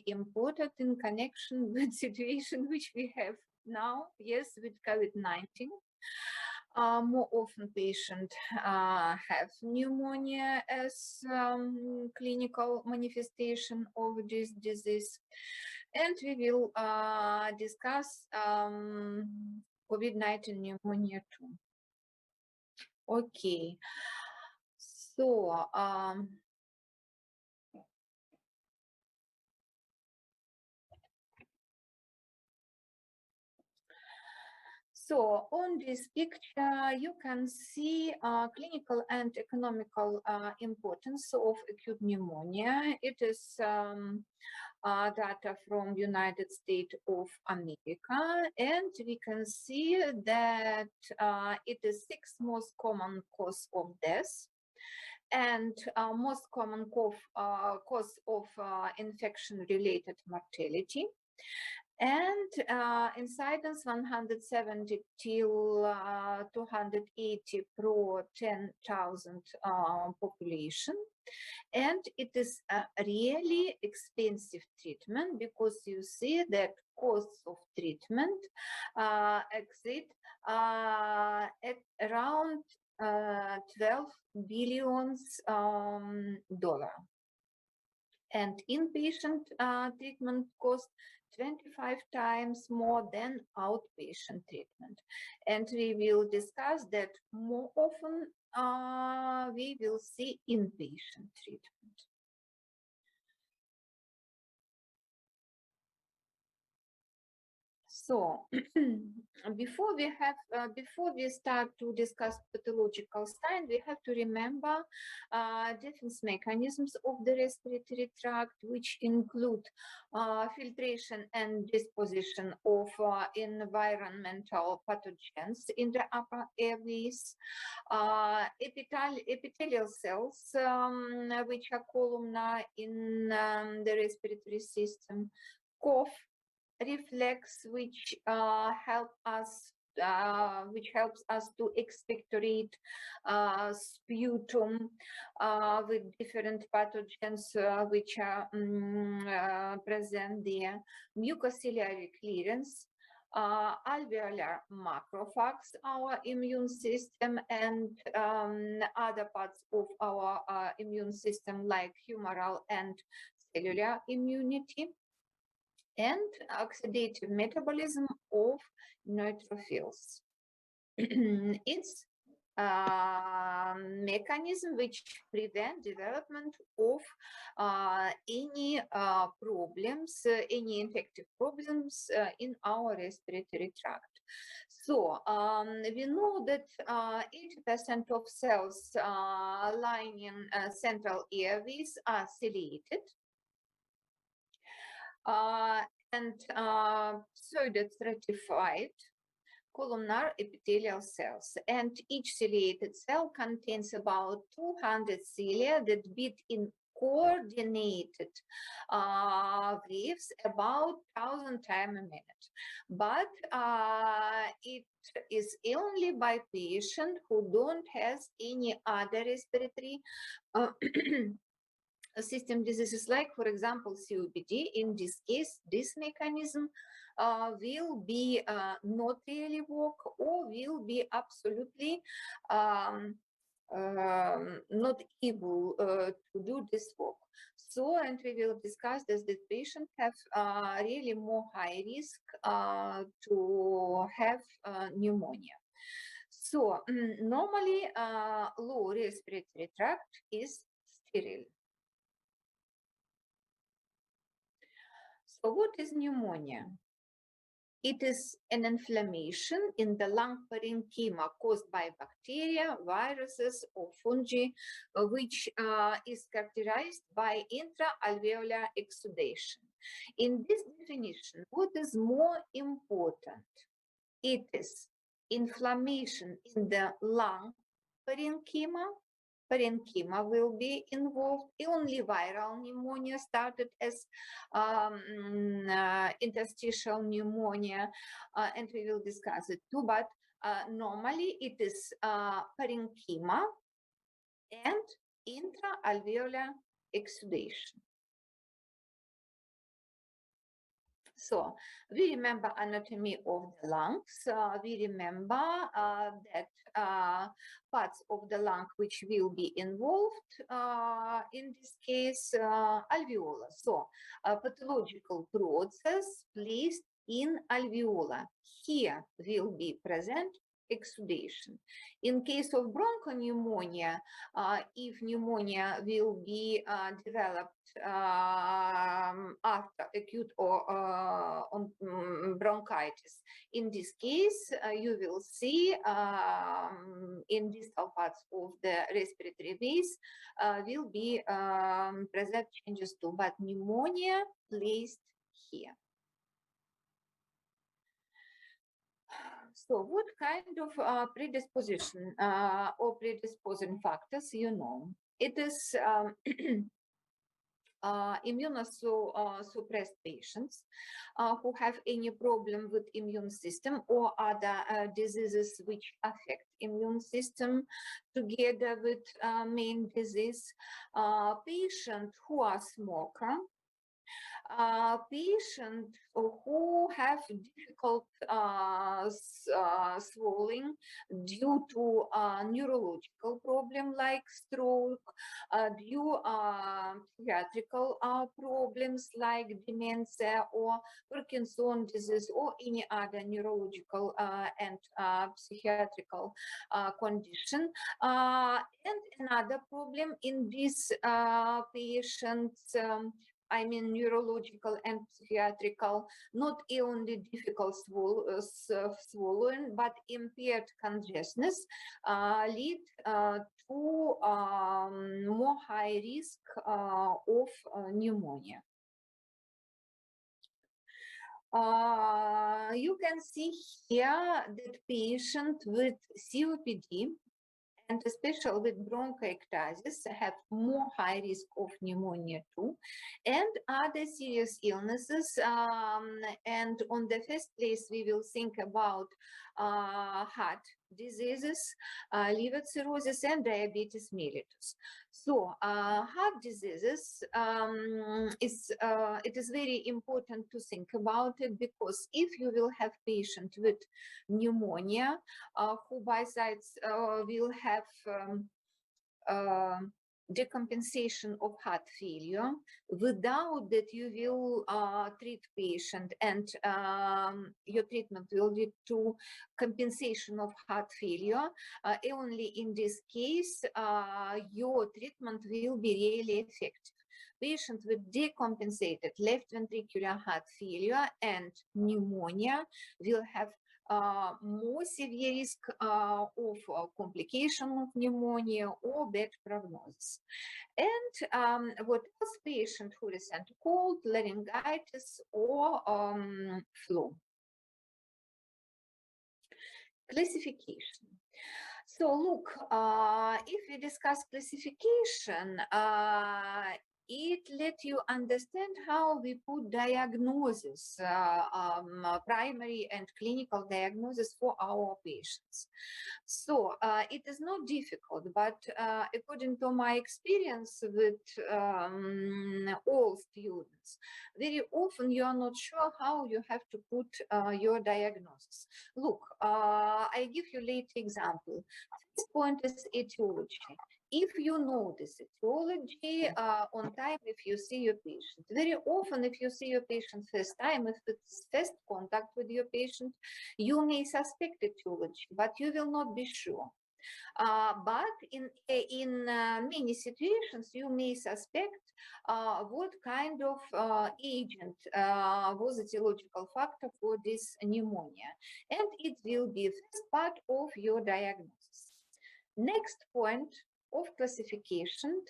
important in connection with the situation which we have now, yes, with COVID-19. More often patients have pneumonia as clinical manifestation of this disease. And we will discuss COVID-19 pneumonia too. Okay, so so on this picture, you can see clinical and economical importance of acute pneumonia. It is data from United States of America, and we can see that it is sixth most common cause of death and most common cause of infection-related mortality. And incidence 170 till 280 per 10,000 population. And it is a really expensive treatment because you see that costs of treatment exceed at around 12 billion dollars. And inpatient treatment costs 25 times more than outpatient treatment. And we will discuss that more often we will see inpatient treatment. So before we start to discuss pathological signs, we have to remember defense mechanisms of the respiratory tract, which include filtration and disposition of environmental pathogens in the upper airways, epithelial cells, which are columnar in the respiratory system, cough, reflex, which helps us to expectorate sputum with different pathogens which are present there, mucociliary clearance, alveolar macrophages, our immune system, and other parts of our immune system like humoral and cellular immunity, and oxidative metabolism of neutrophils. It's a mechanism which prevents development of any problems, any infective problems in our respiratory tract. So we know that 80% of cells lying in central airways are ciliated. And pseudo stratified columnar epithelial cells, and each ciliated cell contains about 200 cilia that beat in coordinated waves about 1,000 times a minute. But it is only by patient who don't have any other respiratory system diseases, like, for example, COPD. In this case, this mechanism will be not really work, or will be absolutely not able to do this work. So, and we will discuss that the patient have really more high risk to have pneumonia. So, normally, lower respiratory tract is sterile. So what is pneumonia? It is an inflammation in the lung parenchyma caused by bacteria, viruses, or fungi, which is characterized by intra-alveolar exudation. In this definition, what is more important? It is inflammation in the lung parenchyma. Parenchyma will be involved. Only viral pneumonia started as interstitial pneumonia, and we will discuss it too. But normally it is parenchyma and intra-alveolar exudation. So we remember anatomy of the lungs. We remember that parts of the lung which will be involved, in this case, alveolar. So pathological process placed in alveolar. Here will be present exudation. In case of bronchopneumonia, if pneumonia will be developed after acute or on bronchitis. In this case, you will see in distal parts of the respiratory base will be present changes too, but pneumonia placed here. So what kind of predisposition or predisposing factors you know? It is immunosuppressed patients who have any problem with immune system or other diseases which affect immune system together with main disease, patients who are smoker, patients who have difficult swallowing due to neurological problem like stroke, due physiological problems like dementia or Parkinson's disease or any other neurological and psychiatrical condition. And another problem in these patients, I mean neurological and psychiatrical, not only difficult swallowing, but impaired consciousness lead to more high risk of pneumonia. You can see here that patient with COPD and especially with bronchiectasis have more high risk of pneumonia too, and other serious illnesses. And on the first place, we will think about heart diseases, liver cirrhosis, and diabetes mellitus. So heart diseases, it is very important to think about it, because if you will have patient with pneumonia who by sides will have decompensation of heart failure, without that you will treat patient, and your treatment will lead to compensation of heart failure. Only in this case, your treatment will be really effective. Patients with decompensated left ventricular heart failure and pneumonia will have more severe risk of complication of pneumonia or bad prognosis. And what else? Patient who resent cold, laryngitis, or flu. Classification. So look, if we discuss classification, it lets you understand how we put diagnosis, primary and clinical diagnosis for our patients. So it is not difficult, but according to my experience with all students, very often you are not sure how you have to put your diagnosis. Look, I give you late example. This point is etiology. If you know this etiology on time, if you see your patient, very often if you see your patient first time, if it's first contact with your patient, you may suspect etiology, but you will not be sure. But in many situations, you may suspect what kind of agent was etiological factor for this pneumonia, and it will be first part of your diagnosis. Next point of classification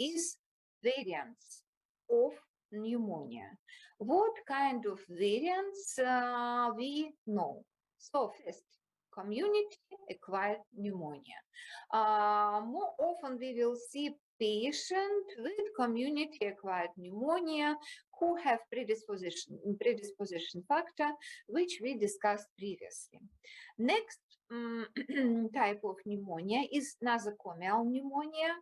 is variants of pneumonia. What kind of variants we know? So first, community-acquired pneumonia. More often we will see patients with community-acquired pneumonia who have predisposition factor, which we discussed previously. Next type of pneumonia is nosocomial pneumonia.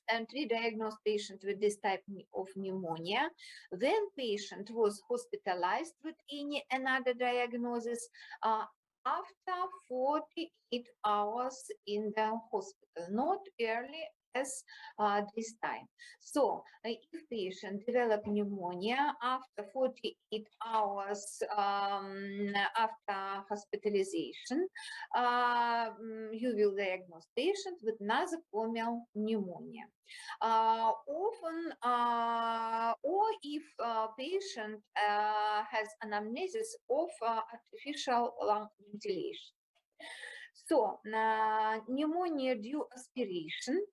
and re-diagnosed patient with this type of pneumonia. Then patient was hospitalized with any another diagnosis after 48 hours in the hospital, not early as this time. So if patient develop pneumonia after 48 hours after hospitalization, you will diagnose patient with nosocomial pneumonia. Often, or if patient has anamnesis of artificial lung ventilation. So, pneumonia due aspiration.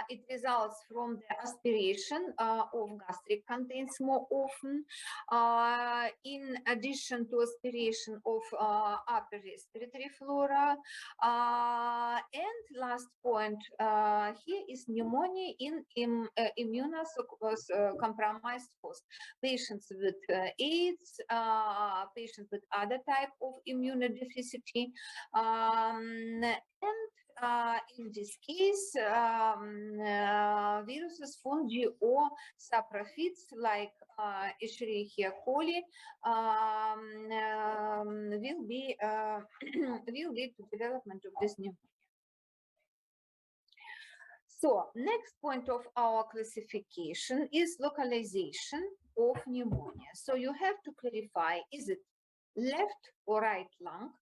It results from the aspiration of gastric contents more often, in addition to aspiration of upper respiratory flora. And last point here is pneumonia in immunocompromised host. Patients with AIDS, patients with other type of immunodeficiency, and in this case, viruses, fungi, or saprophytes like Escherichia coli will lead to development of this pneumonia. So, next point of our classification is localization of pneumonia. So, you have to clarify: is it left or right lung?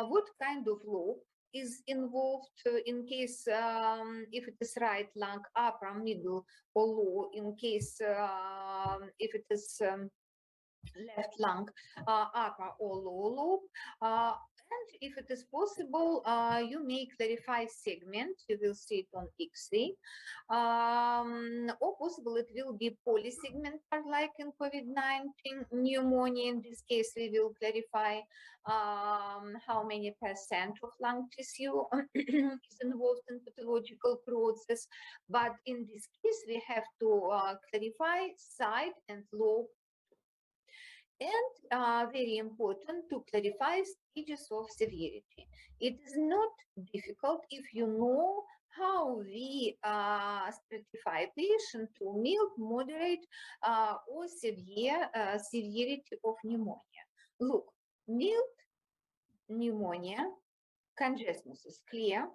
What kind of lobe is involved in case if it is right lung, upper, middle, or low, in case if it is left lung, upper or lower lobe. And if it is possible, you may clarify segment. You will see it on X-ray. Or possible it will be polysegmental, like in COVID-19 pneumonia. In this case, we will clarify how many percent of lung tissue is involved in pathological process. But in this case, we have to clarify side and lobe. And very important to clarify stages of severity. It is not difficult if you know how we stratify patient to mild, moderate, or severe severity of pneumonia. Look, mild pneumonia, congestion is clear.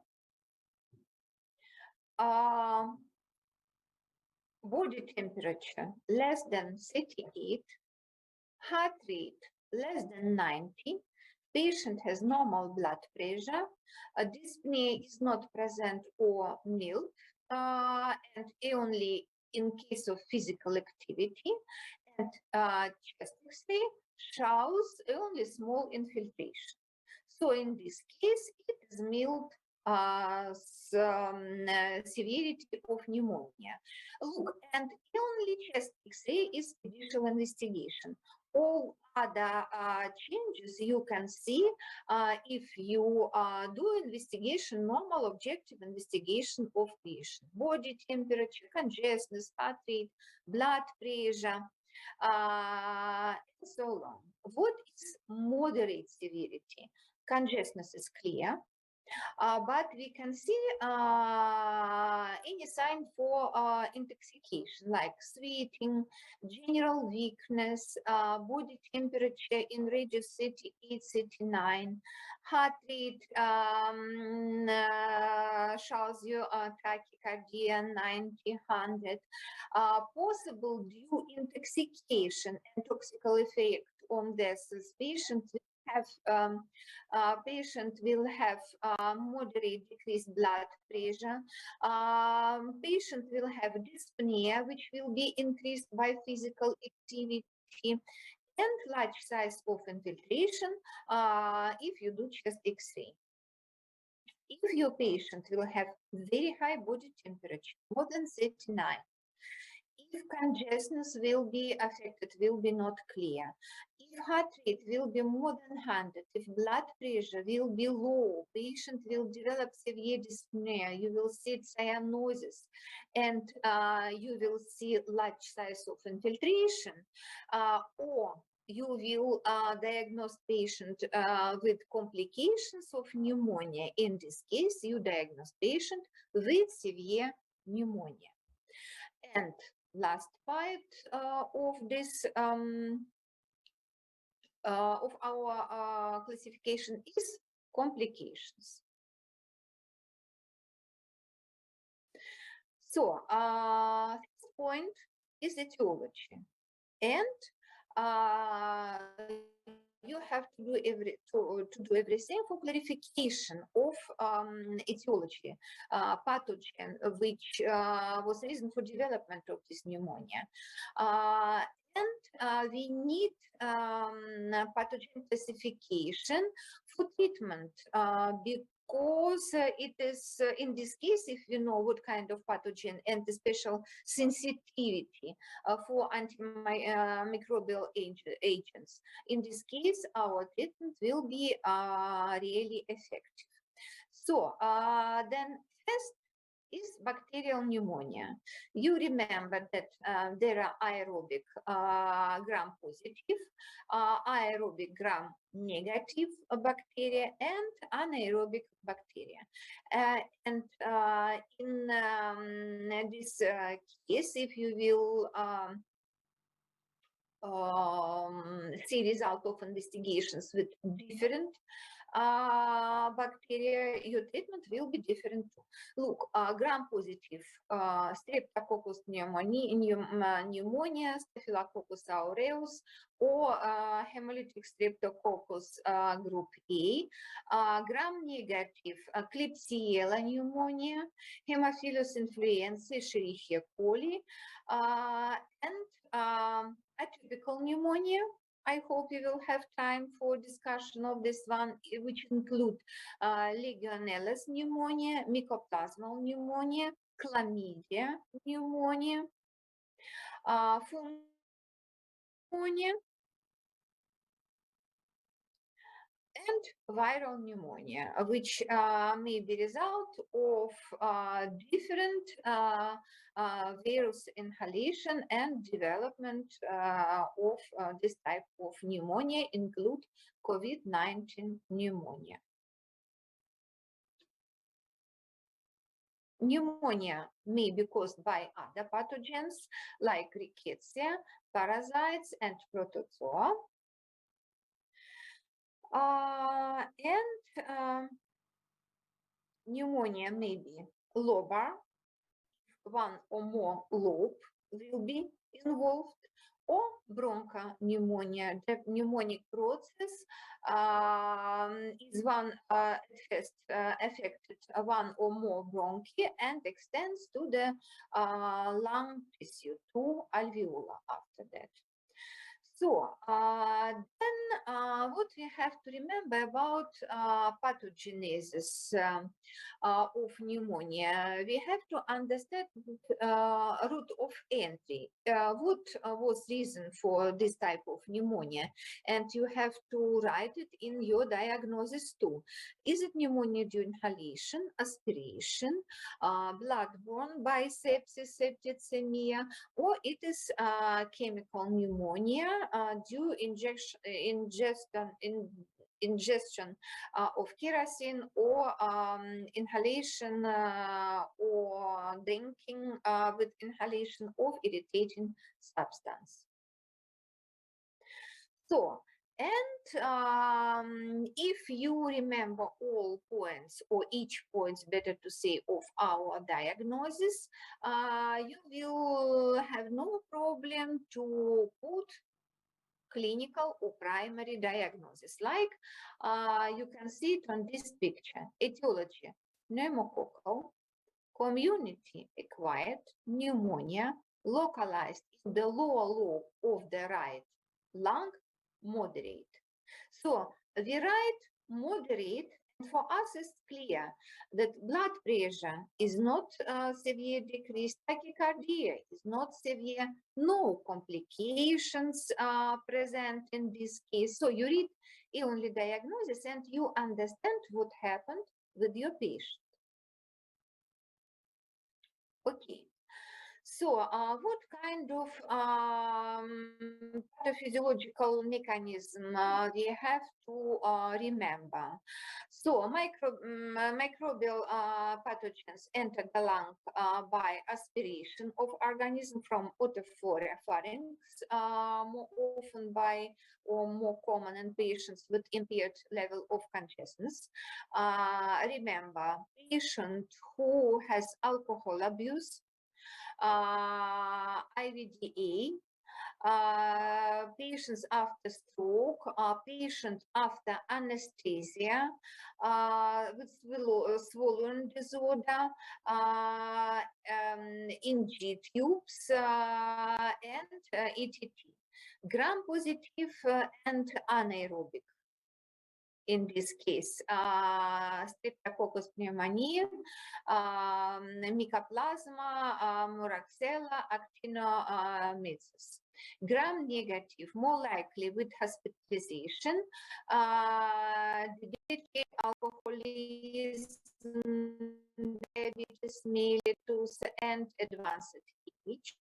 Body temperature less than 38. Heart rate less than 90, patient has normal blood pressure, dyspnea is not present or mild, and only in case of physical activity, and chest X-ray shows only small infiltration. So in this case, it is mild severity of pneumonia. Look, and only chest X-ray is judicial investigation. All other changes you can see if you do investigation, normal objective investigation of patient. Body temperature, congestion, heart rate, blood pressure, and so on. What is moderate severity? Congestion is clear. But we can see any sign for intoxication, like sweating, general weakness, body temperature in radius 38, 39, heart rate shows you tachycardia 90, 100, possible due intoxication and toxical effect on this patient. Patient will have moderate decreased blood pressure. Patient will have dyspnea, which will be increased by physical activity, and large size of infiltration if you do chest X-ray. If your patient will have very high body temperature, more than 39, if congestion will be affected, will be not clear. If heart rate will be more than 100, if blood pressure will be low, patient will develop severe dyspnea, you will see cyanosis, and you will see large size of infiltration, or you will diagnose patient with complications of pneumonia. In this case, you diagnose patient with severe pneumonia. And last part of this of our classification is complications. So this point is etiology, and you have to do everything for clarification of etiology, pathogen, which was the reason for development of this pneumonia. And we need pathogen classification for treatment because it is, in this case, if you know what kind of pathogen and the special sensitivity for antimicrobial agents, in this case, our treatment will be really effective. So then first is bacterial pneumonia. You remember that there are aerobic gram-positive, aerobic gram-negative bacteria, and anaerobic bacteria. And in this case, if you will see result of investigations with different bacteria, your treatment will be different too. Look, gram-positive Streptococcus pneumonia, Staphylococcus aureus, or hemolytic Streptococcus group A, gram-negative Klebsiella pneumonia, Haemophilus influenzae, Escherichia coli, and atypical pneumonia. I hope you will have time for discussion of this one, which include Legionella pneumonia, Mycoplasmal pneumonia, Chlamydia pneumonia, pneumonia, and viral pneumonia, which may be result of different virus inhalation and development of this type of pneumonia, include COVID-19 pneumonia. Pneumonia may be caused by other pathogens like rickettsia, parasites, and protozoa. And pneumonia may be lobar, one or more lobe will be involved, or bronchopneumonia. The pneumonic process is one first affected one or more bronchi and extends to the lung tissue, to alveolar after that. So then what we have to remember about pathogenesis of pneumonia, we have to understand route of entry. What was reason for this type of pneumonia? And you have to write it in your diagnosis too. Is it pneumonia due inhalation, aspiration, bloodborne by sepsis, septicemia, or it is chemical pneumonia due ingestion of kerosene, or inhalation or drinking with inhalation of irritating substance. So, and if you remember all points, or each points, better to say, of our diagnosis, you will have no problem to put clinical or primary diagnosis. Like you can see it on this picture: etiology, pneumococcal, community acquired pneumonia, localized in the lower lobe of the right lung, moderate. So we write moderate, and for us it's clear that blood pressure is not severe decreased, tachycardia is not severe, no complications present in this case. So you read only diagnosis and you understand what happened with your patient. Okay. So, what kind of pathophysiological mechanism we have to remember? So, microbial pathogens enter the lung by aspiration of organism from otopharynx, more often by or more common in patients with impaired level of consciousness. Remember, patient who has alcohol abuse, IVDA, patients after stroke, patients after anesthesia, with swallowing disorder, in G tubes, and ETT. Gram-positive and anaerobic. In this case, Streptococcus pneumoniae, Mycoplasma, Moraxella, Actinomyces. Gram-negative, more likely with hospitalization, diabetic alcoholism, diabetes mellitus, and advanced age.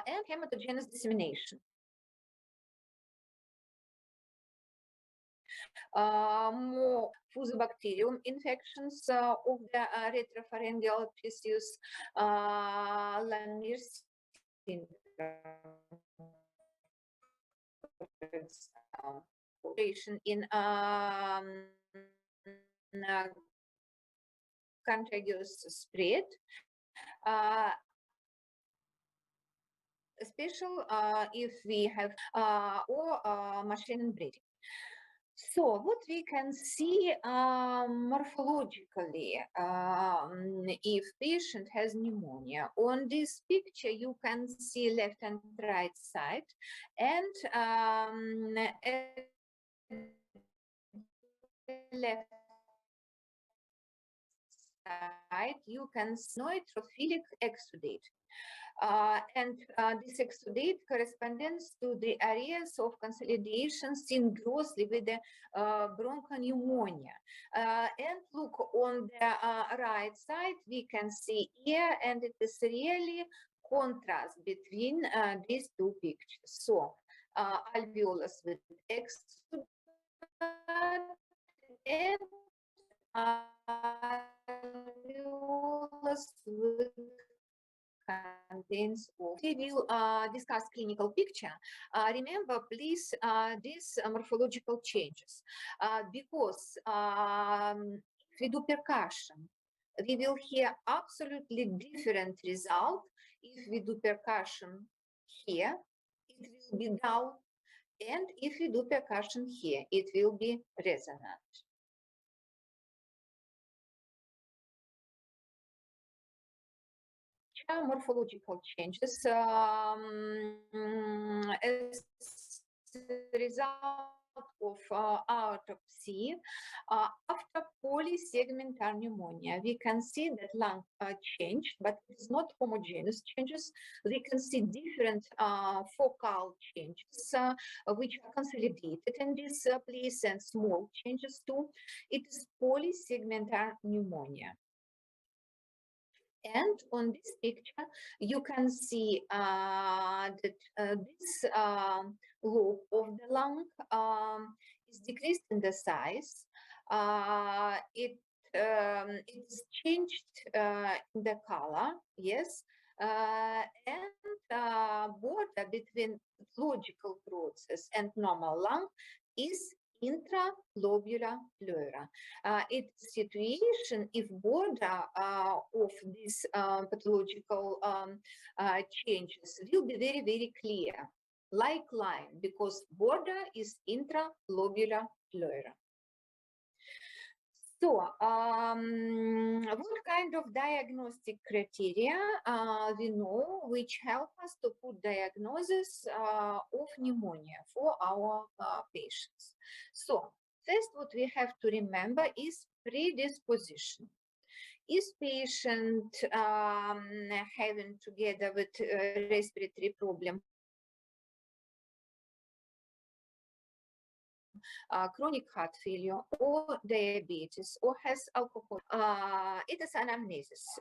And hematogenous dissemination. More Fusobacterium infections of the retropharyngeal tissues, Lamir syndrome, in contagious spread, special if we have or machine breeding. So what we can see morphologically, if patient has pneumonia, on this picture you can see left and right side, and left side you can see neutrophilic exudate. This exudate corresponds to the areas of consolidation seen grossly with the bronchopneumonia. And look on the right side, we can see here, and it is really contrast between these two pictures. So, alveolus with exudate and alveolus with contains of. We will discuss clinical picture. Remember, please, these morphological changes, because if we do percussion, we will hear absolutely different result. If we do percussion here, it will be dull, and if we do percussion here, it will be resonant. Morphological changes as a result of autopsy after polysegmental pneumonia. We can see that lung changed, but it's not homogeneous changes. We can see different focal changes which are consolidated in this place, and small changes too. It is polysegmental pneumonia. And on this picture, you can see that this lobe of the lung is decreased in the size. It is changed in the color, yes, and border between pathological process and normal lung is intralobular pleura. Its situation if border of these pathological changes will be very, very clear, like line, because border is intralobular pleura. So, what kind of diagnostic criteria we know which help us to put diagnosis of pneumonia for our patients? So, first, what we have to remember is predisposition. Is patient having together with respiratory problem chronic heart failure or diabetes or has alcohol? It is anamnesis.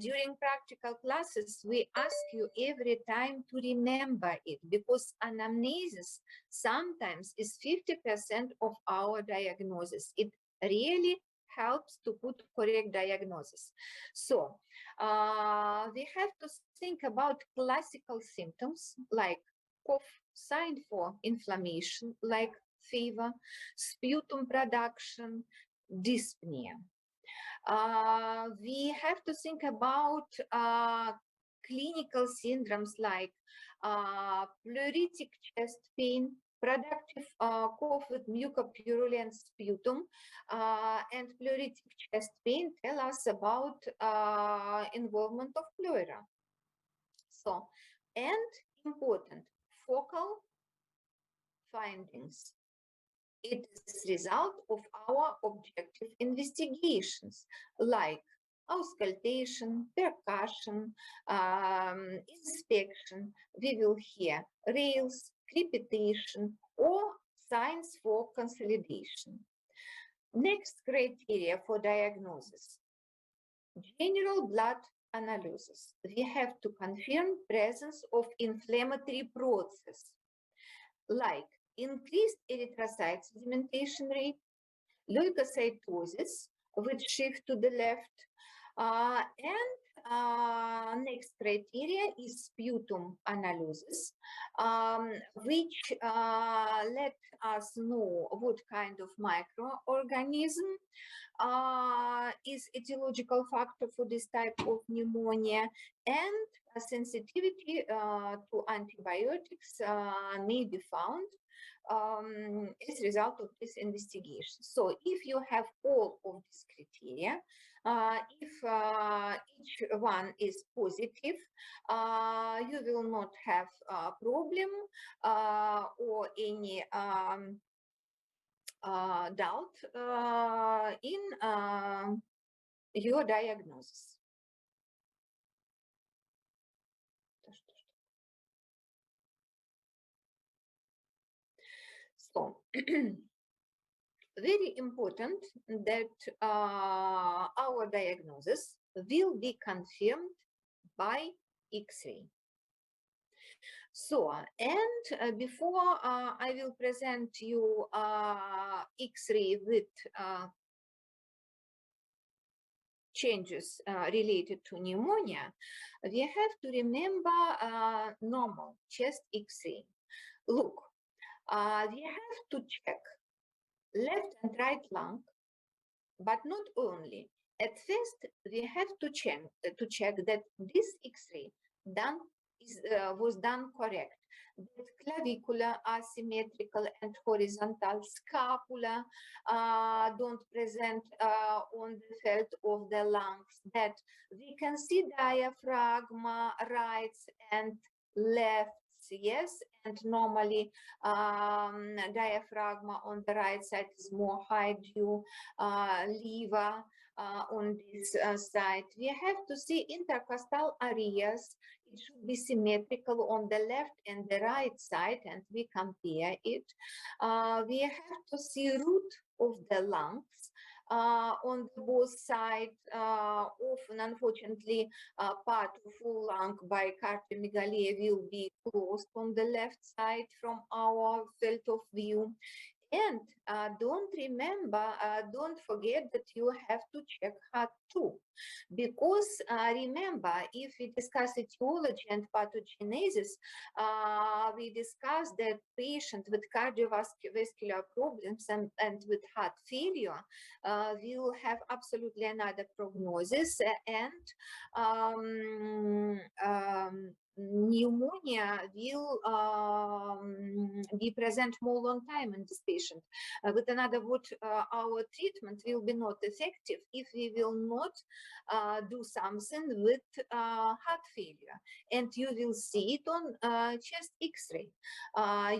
During practical classes, we ask you every time to remember it because anamnesis sometimes is 50% of our diagnosis. It really helps to put correct diagnosis. So we have to think about classical symptoms like cough, sign for inflammation like fever, sputum production, dyspnea. We have to think about clinical syndromes like pleuritic chest pain, productive cough with mucopurulent sputum, and pleuritic chest pain tell us about involvement of pleura. So, and important, focal findings. It is result of our objective investigations like auscultation, percussion, inspection. We will hear rails, crepitation, or signs for consolidation. Next criteria for diagnosis. General blood analysis. We have to confirm presence of inflammatory process like increased erythrocyte sedimentation rate, leukocytosis, which shift to the left, and next criteria is sputum analysis, which let us know what kind of microorganism is etiological factor for this type of pneumonia, and sensitivity to antibiotics may be found as a result of this investigation. So if you have all of these criteria, if each one is positive, you will not have a problem or any doubt in your diagnosis. So, very important that our diagnosis will be confirmed by X-ray. So, and before I will present you X-ray with changes related to pneumonia, we have to remember normal chest X-ray. Look, we have to check left and right lung, but not only. At first, we have to check that this X-ray was done correct. That clavicular, asymmetrical, and horizontal scapula don't present on the felt of the lungs. That we can see diaphragm, rights and lefts, yes, and normally diaphragm on the right side is more high due liver on this side. We have to see intercostal areas. It should be symmetrical on the left and the right side, and we compare it. We have to see root of the lungs on both sides. Often, unfortunately, part of full lung by cardiomegalia will be closed on the left side from our field of view. And don't forget that you have to check heart too. Because remember, if we discuss etiology and pathogenesis, we discussed that patient with cardiovascular problems and with heart failure will have absolutely another prognosis and pneumonia will be present more long time in this patient. With another word, our treatment will be not effective if we will not do something with heart failure. And you will see it on chest X-ray.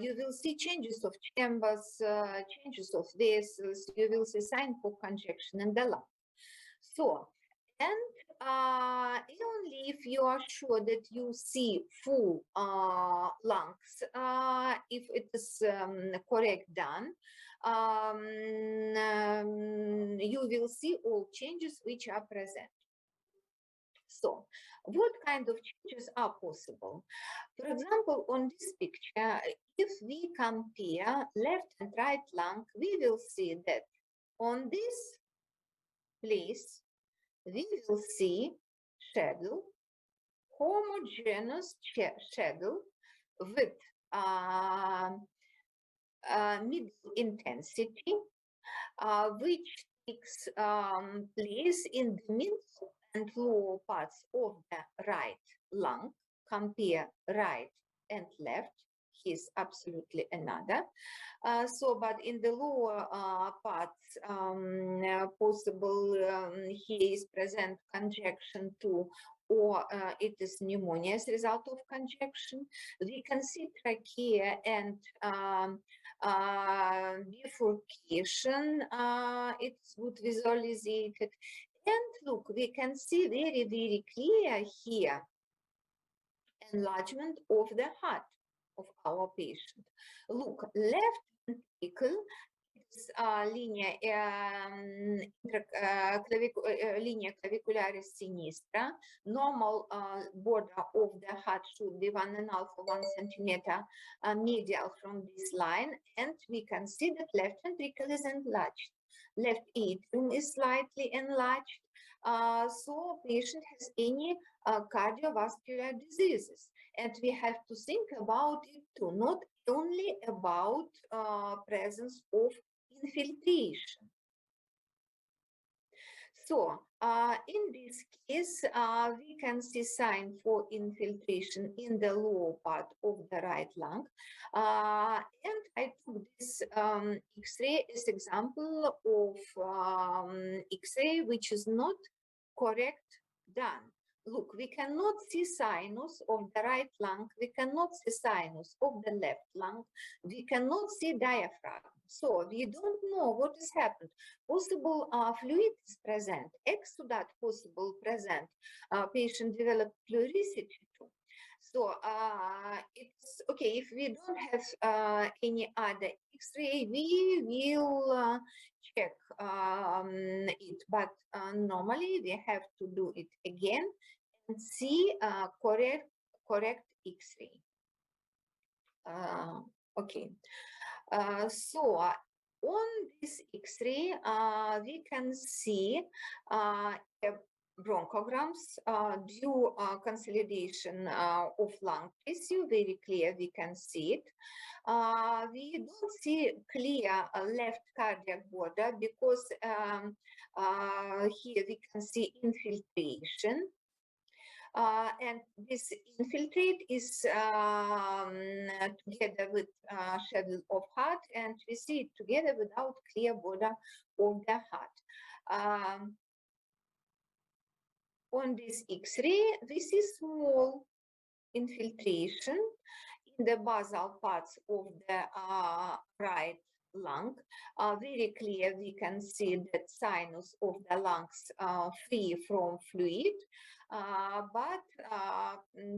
You will see changes of chambers, changes of vessels. You will see sign for congestion in the lung. So, and only if you are sure that you see full lungs, if it is correct done, you will see all changes which are present. So, what kind of changes are possible? For example, on this picture, if we compare left and right lung, we will see that on this place, we will see schedule, homogeneous schedule with middle intensity, which takes place in the middle and lower parts of the right lung. Compare right and left. Here's absolutely another. But in the lower parts, possible here is present congestion too, or it is pneumonia as a result of congestion. We can see trachea and bifurcation, it's good visualized. And look, we can see very, very clear here enlargement of the heart of our patient. Look, left ventricle is linea clavicularis sinistra. Normal border of the heart should be 1.5 or 1 centimeter medial from this line, and we can see that left ventricle is enlarged. Left atrium is slightly enlarged. So patient has any cardiovascular diseases, and we have to think about it too, not only about presence of infiltration. So in this case, we can see sign for infiltration in the lower part of the right lung. And I took this X-ray as example of X-ray which is not correct done. Look, we cannot see sinus of the right lung, we cannot see sinus of the left lung, we cannot see diaphragm. So we don't know what has happened. Possible fluid is present, exudate possible present, patient developed pleurisy too. So it's okay, if we don't have any other X-ray, we will check it, but normally we have to do it again and see correct X-ray. Okay, so on this X-ray we can see bronchograms due consolidation of lung tissue, very clear, we can see it. We don't see clear left cardiac border because here we can see infiltration. And this infiltrate is together with schedule of heart, and we see it together without clear border of the heart. On this X-ray, we see small infiltration in the basal parts of the right lung. Very clear, we can see that sinus of the lungs free from fluid, but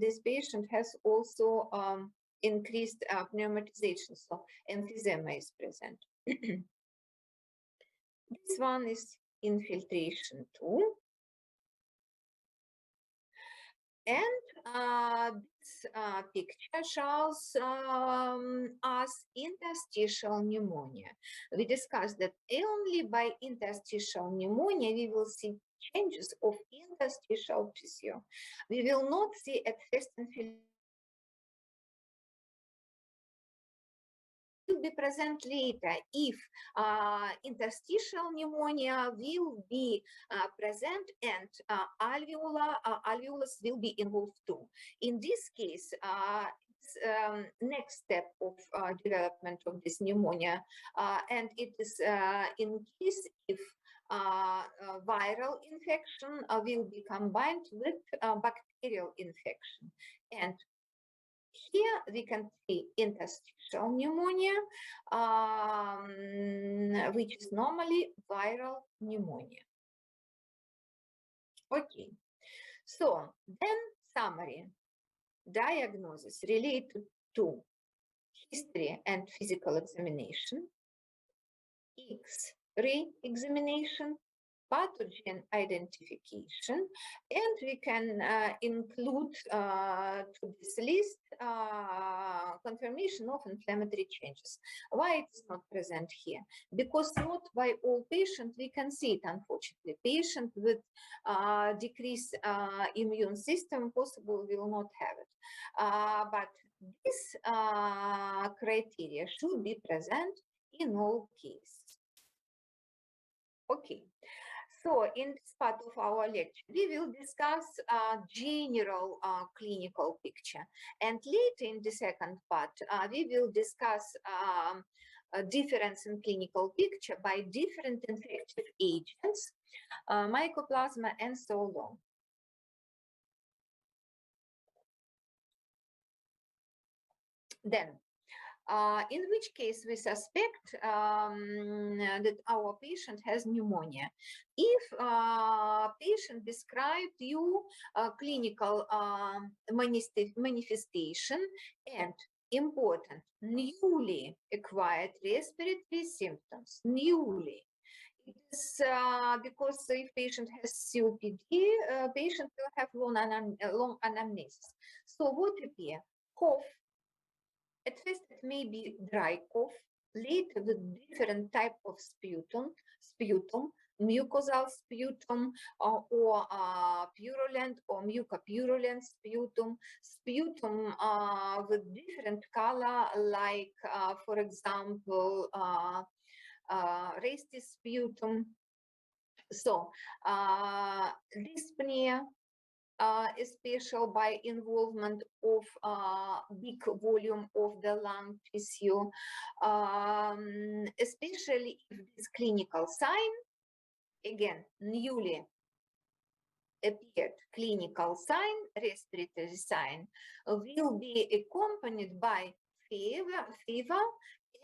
this patient has also increased pneumatization, so emphysema is present. This one is infiltration too. And this picture shows us interstitial pneumonia. We discussed that only by interstitial pneumonia we will see changes of interstitial tissue. We will not see at first infiltration. will be present later if interstitial pneumonia will be present and alveolus will be involved too. In this case, next step of development of this pneumonia, and it is in case if viral infection will be combined with bacterial infection. And here we can see interstitial pneumonia, which is normally viral pneumonia. Okay, so then summary. Diagnosis related to history and physical examination, X-ray examination, pathogen identification, and we can include to this list confirmation of inflammatory changes. Why it is not present here? Because not by all patients we can see it, unfortunately. Patient with decreased immune system possible will not have it. But this criteria should be present in all cases. Okay. So in this part of our lecture, we will discuss general clinical picture. And later in the second part, we will discuss a difference in clinical picture by different infective agents, mycoplasma, and so on. Then, in which case we suspect that our patient has pneumonia. If patient described you clinical manifestation and important newly acquired respiratory symptoms, newly. It is because if patient has COPD, patient will have long anamnesis. So what appear? Cough. At first, it may be dry cough, later with different type of sputum, mucosal sputum, or purulent or mucopurulent sputum, with different color, like, for example, resty sputum. So, dyspnea, especially by involvement of big volume of the lung tissue, especially if this clinical sign, again, newly appeared clinical sign, respiratory sign, will be accompanied by fever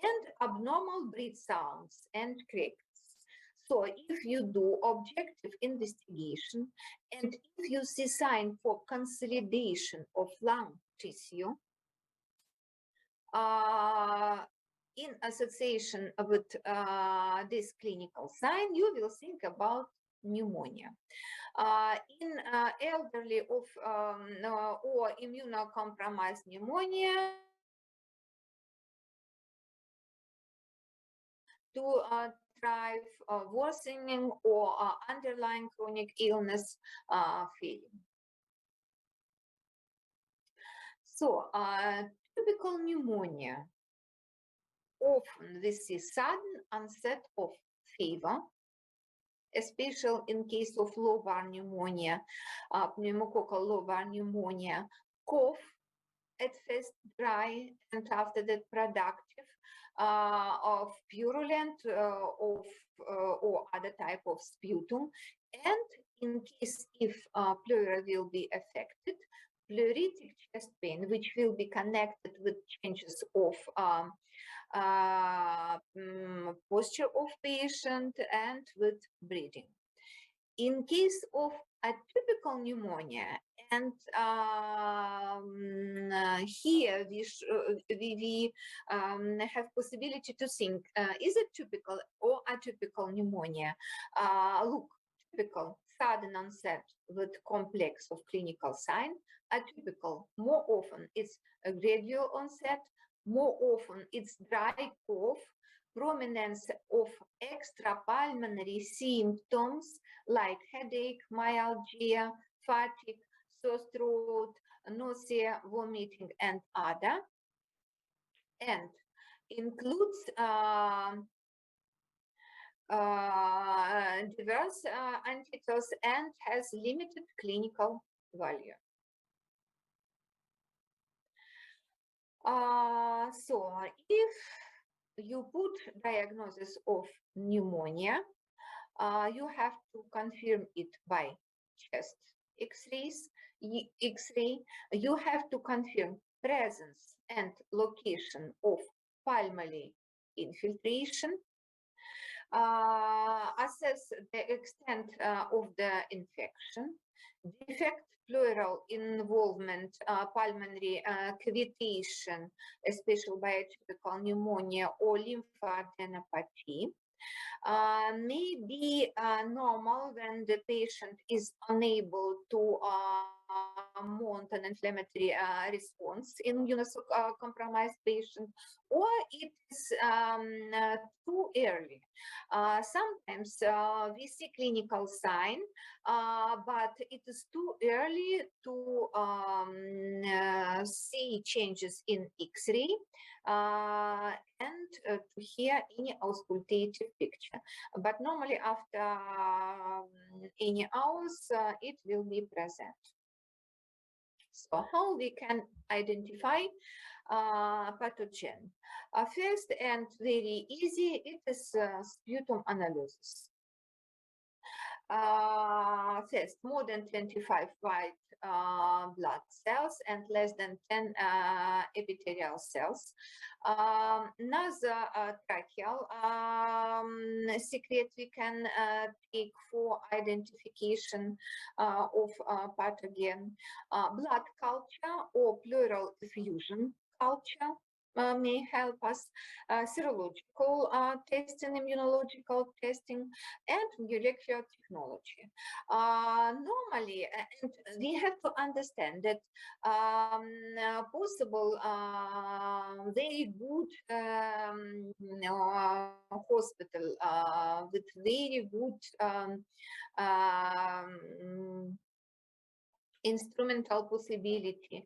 and abnormal breath sounds and cracks. So if you do objective investigation and if you see sign for consolidation of lung tissue in association with this clinical sign, you will think about pneumonia. In elderly of or immunocompromised pneumonia, to drive worsening or underlying chronic illness feeling. So, typical pneumonia. Often we see sudden onset of fever, especially in case of lobar pneumonia, pneumococcal lobar pneumonia, cough, at first dry and after that productive, of purulent or other type of sputum, and in case if pleura will be affected, pleuritic chest pain, which will be connected with changes of posture of patient and with breathing. In case of atypical pneumonia, and here we have possibility to think, is it typical or atypical pneumonia? Look, typical, sudden onset with complex of clinical sign. Atypical, more often it's a gradual onset, more often it's dry cough, prominence of extrapulmonary symptoms like headache, myalgia, fatigue, sore throat, nausea, vomiting, and other. And includes diverse entities and has limited clinical value. So if you put diagnosis of pneumonia, you have to confirm it by chest X-ray. You have to confirm presence and location of pulmonary infiltration, assess the extent of the infection, defect, pleural involvement, pulmonary cavitation, especially by atypical pneumonia or lymphadenopathy. May be normal when the patient is unable to mount an inflammatory response in immunocompromised patient, or it is too early. Sometimes we see clinical sign, but it is too early to see changes in X-ray and to hear any auscultative picture. But normally after any hours, it will be present. So how we can identify pathogen? First and very easy, it is sputum analysis. First, more than 25 white blood cells and less than 10 epithelial cells. Nasotracheal secret we can take for identification of pathogen. Blood culture or pleural effusion culture may help us, serological testing, immunological testing, and molecular technology. Normally, and we have to understand that possible very good hospital with very good instrumental possibility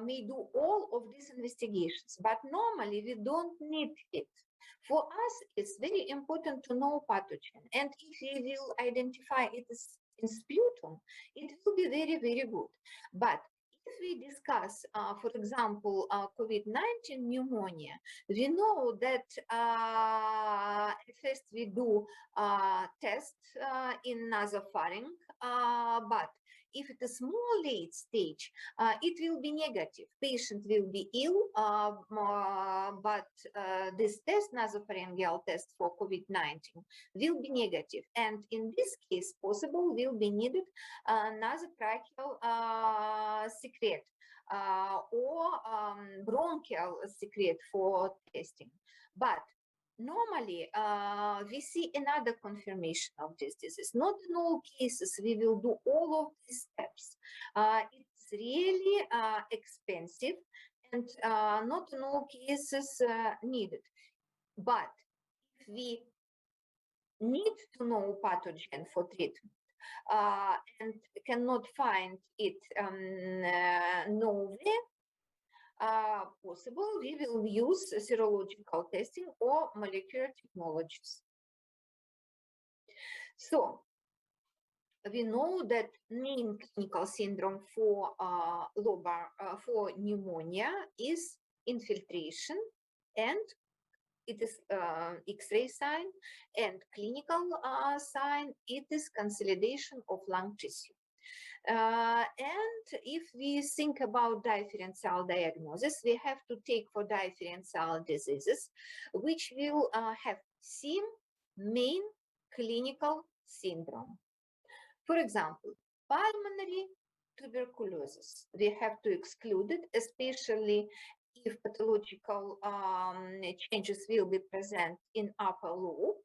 may do all of these investigations, but normally we don't need it. For us, it's very important to know pathogen, and if we will identify it in sputum, it will be very, very good. But if we discuss, for example, COVID-19 pneumonia, we know that at first we do tests in nasopharynx, but if it is more late stage, it will be negative. Patient will be ill, but this test, nasopharyngeal test for COVID-19, will be negative. And in this case, possible will be needed nasotracheal secret or bronchial secret for testing. But normally, we see another confirmation of this disease. Not in all cases we will do all of these steps. It's really expensive and not in all cases needed. But if we need to know pathogen for treatment and cannot find it nowhere, possible, we will use serological testing or molecular technologies. So we know that main clinical syndrome for for pneumonia is infiltration, and it is X-ray sign, and clinical sign, it is consolidation of lung tissue. And if we think about differential diagnosis, we have to take for differential diseases, which will have same main clinical syndrome. For example, pulmonary tuberculosis, we have to exclude it, especially if pathological changes will be present in upper lobe.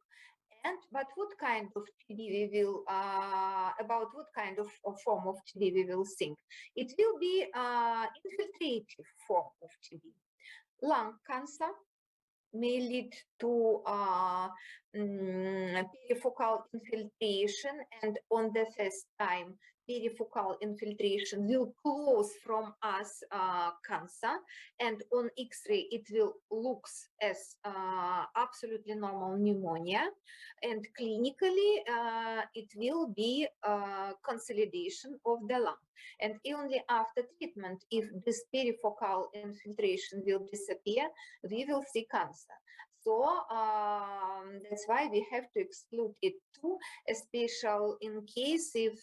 But what kind of TB we will, about what kind of form of TB we will think? It will be infiltrative form of TB. Lung cancer may lead to perifocal infiltration, and on the first time perifocal infiltration will close from us cancer, and on X-ray it will looks as absolutely normal pneumonia, and clinically it will be consolidation of the lung. And only after treatment, if this perifocal infiltration will disappear, we will see cancer. So that's why we have to exclude it too, especially in case if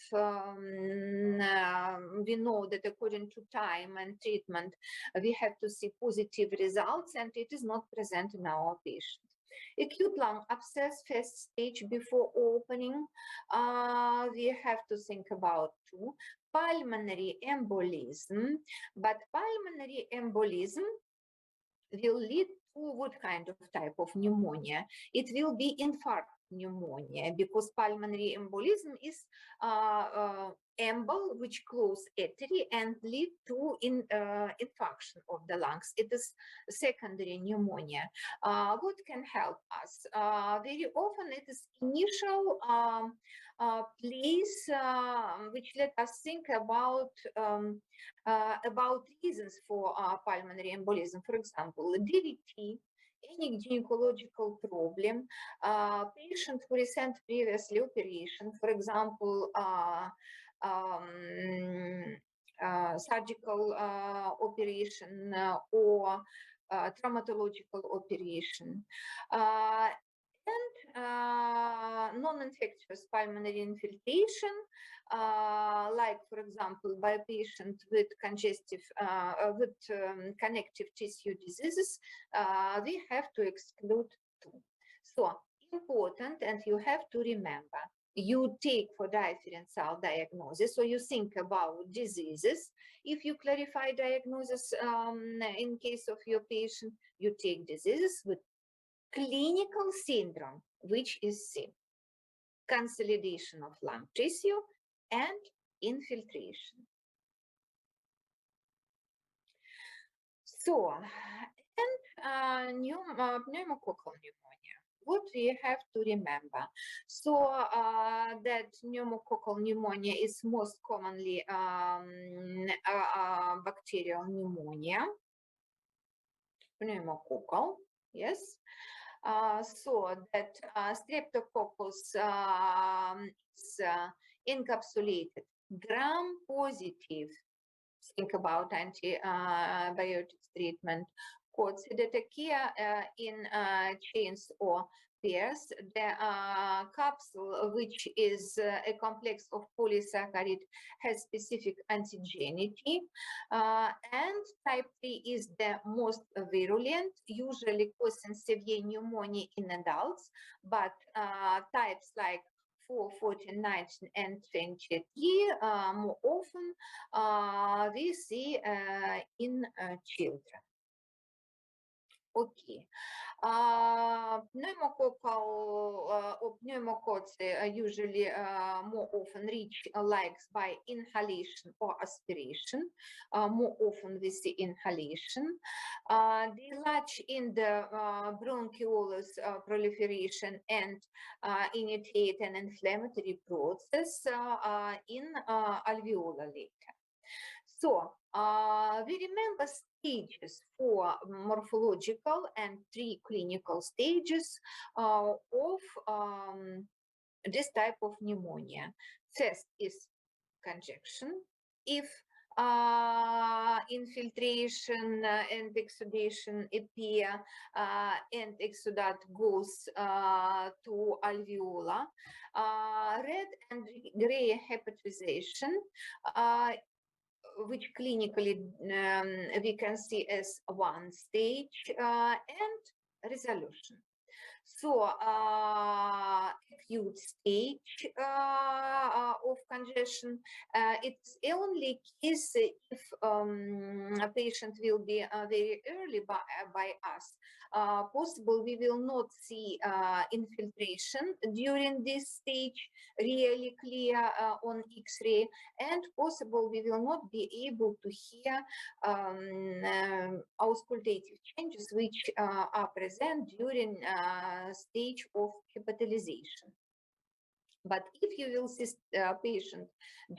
we know that according to time and treatment, we have to see positive results and it is not present in our patient. Acute lung abscess, first stage before opening, we have to think about too. Pulmonary embolism, but pulmonary embolism will lead to what kind of type of pneumonia? It will be infarct pneumonia, because pulmonary embolism is embol which close artery and lead to infarction of the lungs. It is secondary pneumonia. What can help us? Very often it is initial place which let us think about reasons for pulmonary embolism. For example, DVT, any gynecological problem, patient who recent previously operation, for example, surgical operation or traumatological operation. And non-infectious pulmonary infiltration, like, for example, by a patient with congestive, connective tissue diseases, we have to exclude too. So important, and you have to remember, you take for differential diagnosis, so you think about diseases. If you clarify diagnosis in case of your patient, you take diseases with clinical syndrome, which is seen, consolidation of lung tissue and infiltration. So, and pneumococcal pneumonia. What we have to remember? So that pneumococcal pneumonia is most commonly bacterial pneumonia, pneumococcal, yes. So that Streptococcus is encapsulated gram-positive. Think about antibiotics treatment. Coccidiotekia in chains or pairs. The capsule, which is a complex of polysaccharide, has specific antigenity. And type 3 is the most virulent, usually causing severe pneumonia in adults, but types like 4, 14, 19, and 23 more often we see in children. Okay. Pneumococcal or pneumococci are usually more often reach lungs by inhalation or aspiration. More often we see inhalation. They lodge in the bronchioles proliferation and initiate an inflammatory process in alveolar later. So we remember stages for morphological and 3 clinical stages of this type of pneumonia. First is congestion. If infiltration and exudation appear and exudate goes to alveolar, red and gray hepatization, which clinically we can see as one stage, and resolution. So acute stage of congestion, it's only case if a patient will be very early by us. Possible we will not see infiltration during this stage really clear on X-ray, and possible we will not be able to hear auscultative changes which are present during stage of hepatization. But if you will see a patient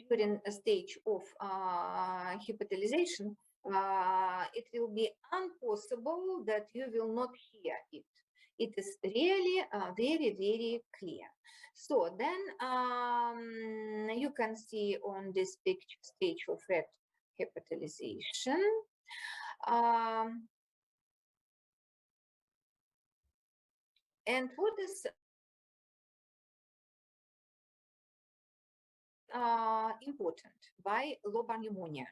during a stage of hospitalization, it will be impossible that you will not hear it. It is really very, very clear. So then you can see on this picture stage of red hospitalization. And what is important by lobar pneumonia?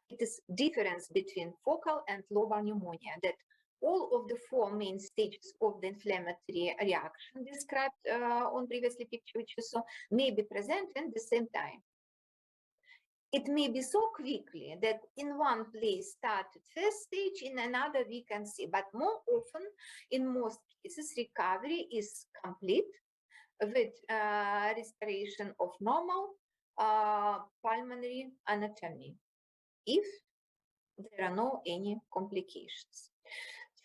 It is difference between focal and lobar pneumonia, that all of the four main stages of the inflammatory reaction described on previously picture which you saw may be present at the same time. It may be so quickly that in one place started first stage, in another we can see, but more often, in most cases, recovery is complete with restoration of normal pulmonary anatomy, if there are no any complications.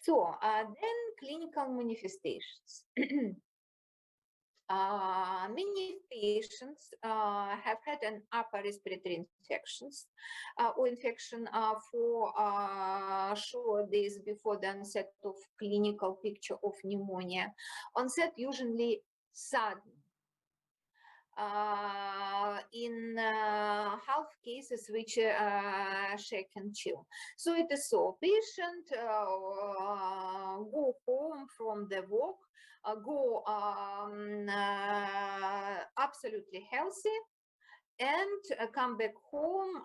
So then clinical manifestations. Many patients have had an upper respiratory infections or infection for short days before the onset of clinical picture of pneumonia. Onset usually sudden. In half cases which shake and chill. So it is so patient go home from the walk, go absolutely healthy, and come back home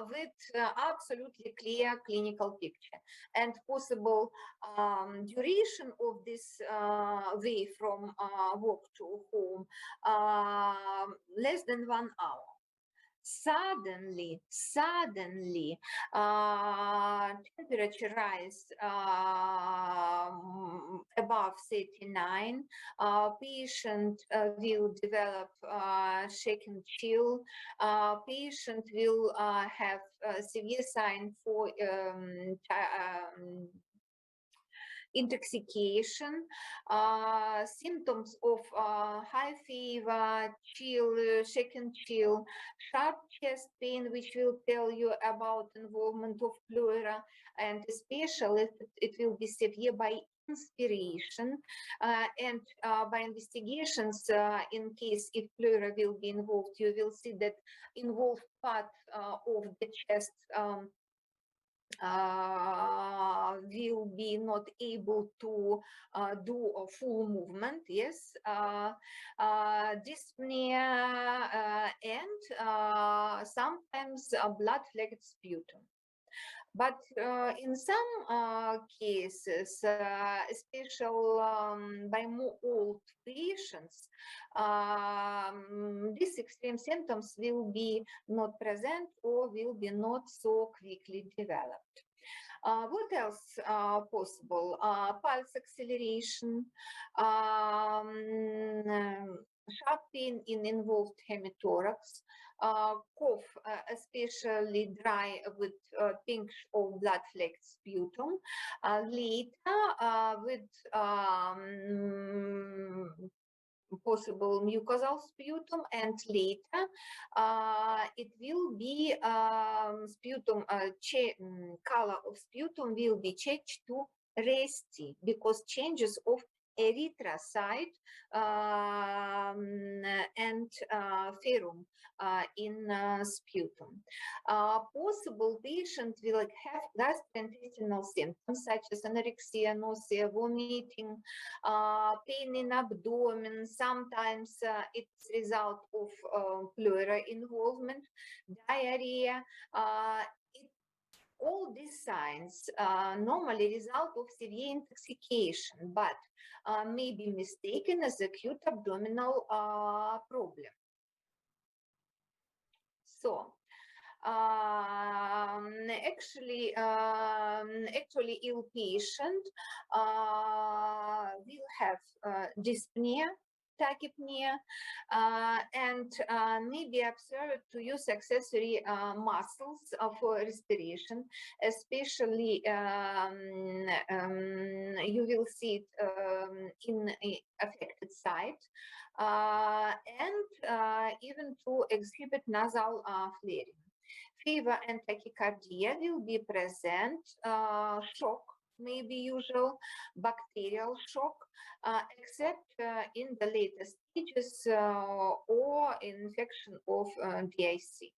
with absolutely clear clinical picture, and possible duration of this way from work to home less than 1 hour. Suddenly, temperature rise above 39, patient will develop shake and chill, patient will have severe sign for intoxication, symptoms of high fever, chill, shake and chill, sharp chest pain, which will tell you about involvement of pleura, and especially if it will be severe by inspiration, and by investigations, in case if pleura will be involved, you will see that involved part of the chest will be not able to do a full movement, yes, dyspnea, and sometimes blood flagged sputum. But in some cases, especially by more old patients, these extreme symptoms will be not present or will be not so quickly developed. What else possible? Pulse acceleration, sharp pain in involved hemithorax, cough, especially dry with pinch or blood flecked sputum, later with possible mucosal sputum, and later it will be sputum, color of sputum will be changed to resty because changes of erythrocyte and ferrum in sputum. Possible patient will have gastrointestinal symptoms such as anorexia, nausea, vomiting, pain in abdomen. Sometimes it's result of pleura involvement, diarrhea. All these signs normally result of severe intoxication, but may be mistaken as acute abdominal problem. So, actually ill patient will have dyspnea, tachypnea, and may be observed to use accessory muscles for respiration, especially you will see it in affected site, and even to exhibit nasal flaring. Fever and tachycardia will be present, shock may be usual, bacterial shock, except in the later stages or infection of DIC.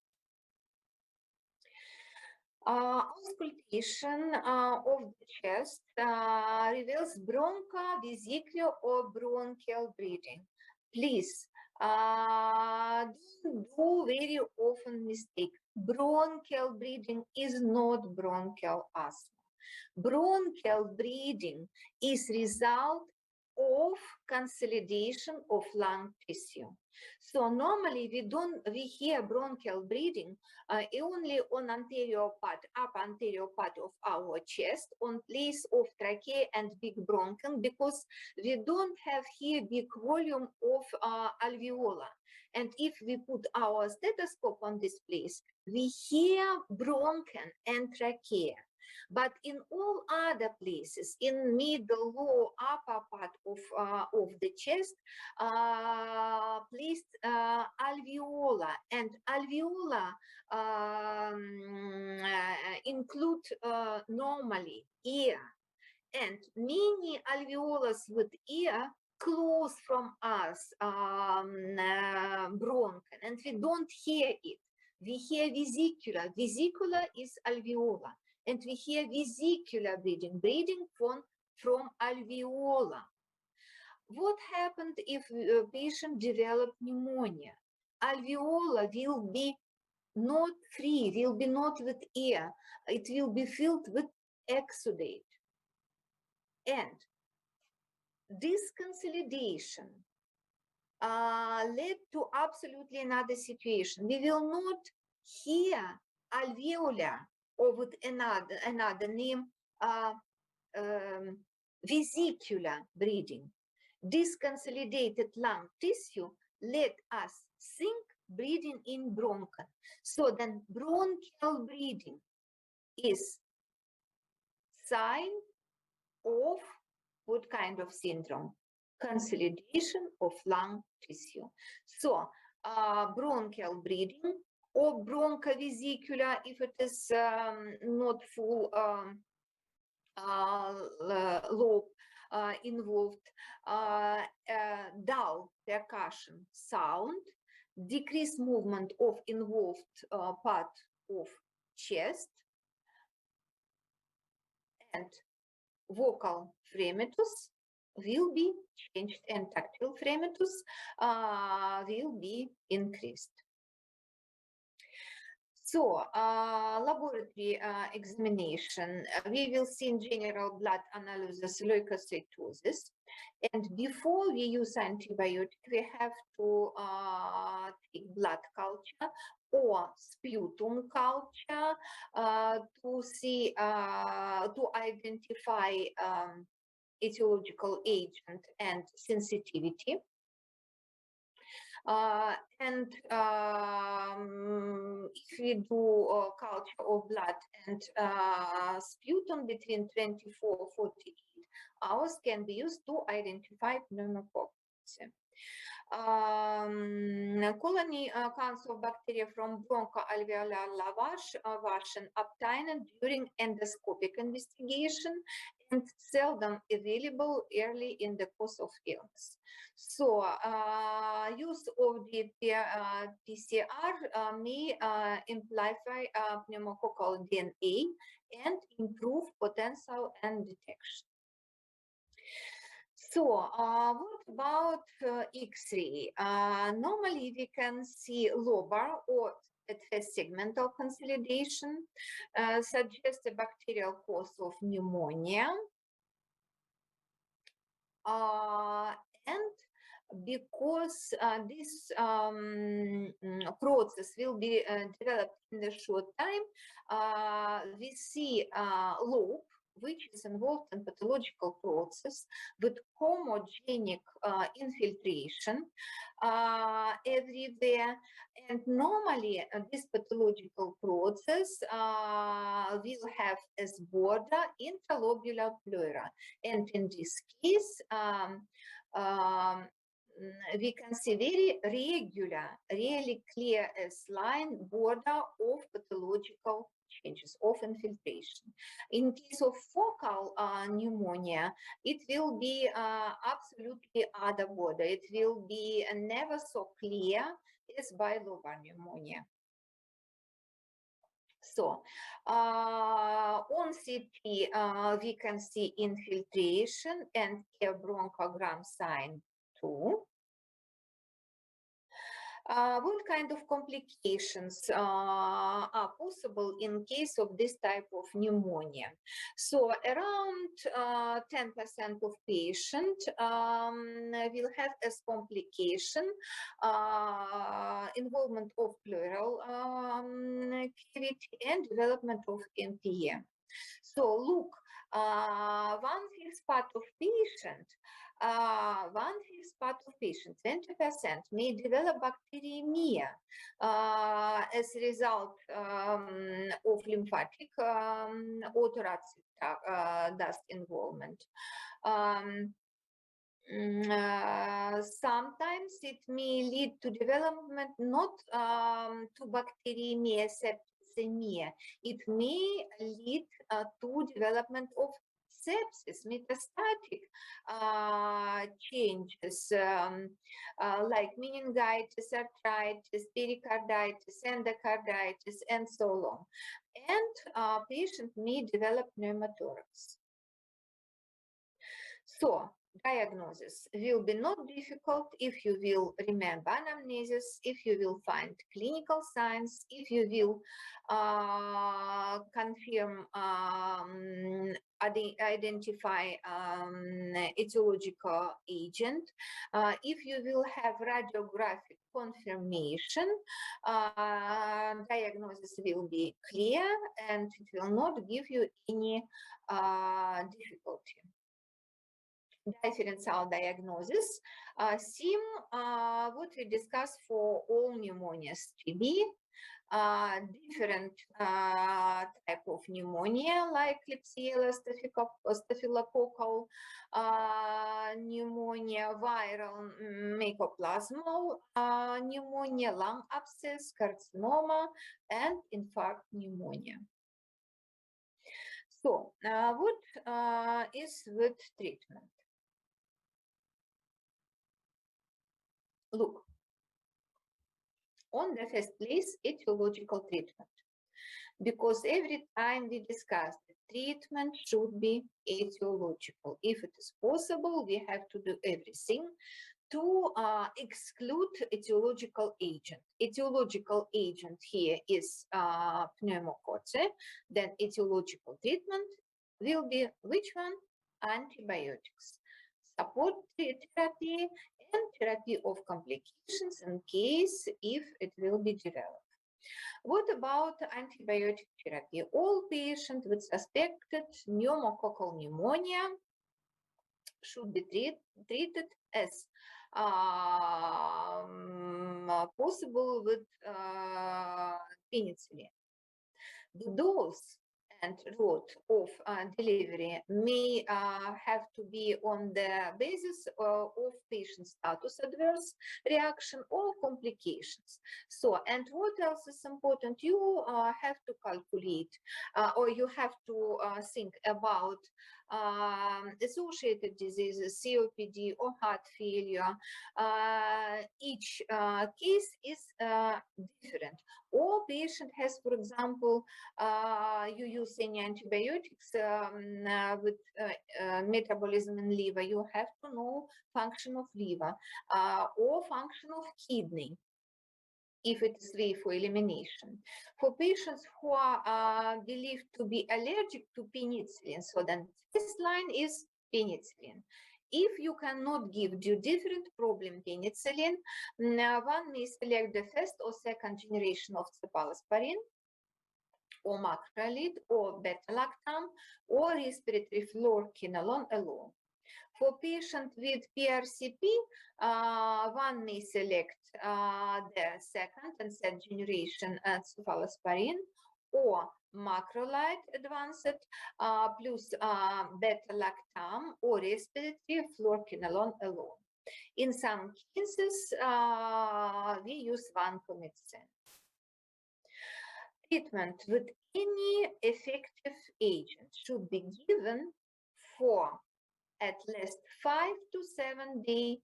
Auscultation of the chest reveals bronchosvesicular or bronchial breathing. Please don't do very often mistake. Bronchial breathing is not bronchial asthma. Bronchial breathing is result of consolidation of lung tissue. So normally we hear bronchial breathing only on anterior part, upper anterior part of our chest, on place of trachea and big bronchium, because we don't have here big volume of alveolar. And if we put our stethoscope on this place, we hear bronchium and trachea. But in all other places, in middle, lower, upper part of the chest, placed alveolar, and alveolar include normally ear, and many alveolus with ear close from us bronchium, and we don't hear it. We hear vesicular. Vesicular is alveolar. And we hear vesicular breathing, breathing from alveolar. What happened if a patient developed pneumonia? Alveolar will be not free, will be not with air. It will be filled with exudate. And this consolidation led to absolutely another situation. We will not hear alveolar, or with another name, vesicular breathing. This consolidated lung tissue let us think breathing in bronchium. So then bronchial breathing is sign of what kind of syndrome? Consolidation of lung tissue. So bronchial breathing or bronchovesicular, if it is not full lobe involved, dull percussion sound, decreased movement of involved part of chest, and vocal fremitus will be changed, and tactile fremitus will be increased. So, laboratory examination, we will see in general blood analysis leukocytosis. And before we use antibiotic, we have to take blood culture or sputum culture to see, to identify etiological agent and sensitivity. And if we do culture of blood and sputum between 24-48 hours can be used to identify pneumococcal. Colony counts of bacteria from bronchoalveolar lavage and obtained during endoscopic investigation and seldom available early in the course of illness. So, use of the PCR may amplify pneumococcal DNA and improve potential and detection. So, what about X-ray? Normally, we can see lobar or at first segmental consolidation, suggests a bacterial cause of pneumonia. And because this process will be developed in a short time, we see lobe which is involved in pathological process with homogenic infiltration everywhere. And normally this pathological process will have as border intralobular pleura. And in this case, we can see very regular, really clear as line border of pathological changes of infiltration. In case of focal pneumonia, it will be absolutely other border. It will be never so clear as bilobar pneumonia. So on CT, we can see infiltration and a bronchogram sign too. What kind of complications are possible in case of this type of pneumonia? So around 10% of patients will have as complication involvement of pleural cavity and development of NPM. So look, 1/5 part of patient, 20% may develop bacteremia as a result of lymphatic or thoracic dust involvement. Sometimes it may lead to development not to bacteremia, septicemia. It may lead to development of sepsis, metastatic changes like meningitis, arthritis, pericarditis, endocarditis, and so on. And patient may develop pneumothorax. So diagnosis will be not difficult if you will remember anamnesis, if you will find clinical signs, if you will confirm, identify etiological agent, if you will have radiographic confirmation, diagnosis will be clear and it will not give you any difficulty. Differential diagnosis, same what we discussed for all pneumonias, TB, different type of pneumonia like Klebsiella staphylococcal pneumonia, viral mycoplasmal pneumonia, lung abscess, carcinoma, and infarct pneumonia. So what is with treatment? Look, on the first place, etiological treatment, because every time we discuss the treatment should be etiological. If it is possible, we have to do everything to exclude etiological agent. Etiological agent here is pneumococcal. Then etiological treatment will be which one? Antibiotics, support therapy, and therapy of complications in case if it will be developed. What about antibiotic therapy? All patients with suspected pneumococcal pneumonia should be treated as possible with penicillin. The dose and route of delivery may have to be on the basis of patient status, adverse reaction, or complications. So, and what else is important? You have to calculate or you have to think about associated diseases, COPD or heart failure. Each case is different. Or patient has, for example, you use any antibiotics with metabolism in liver, you have to know function of liver or function of kidney, if it is way for elimination. For patients who are believed to be allergic to penicillin, so then this line is penicillin. If you cannot give due different problem penicillin, one may select the first or second generation of cephalosporin, or macrolide, or beta-lactam, or respiratory fluoroquinolone alone. For patients with PRCP, one may select the second and third generation cephalosporin or macrolide advanced plus beta-lactam or respiratory fluoroquinolone alone. In some cases, we use vancomycin. Treatment with any effective agent should be given for at least 5 to 7 days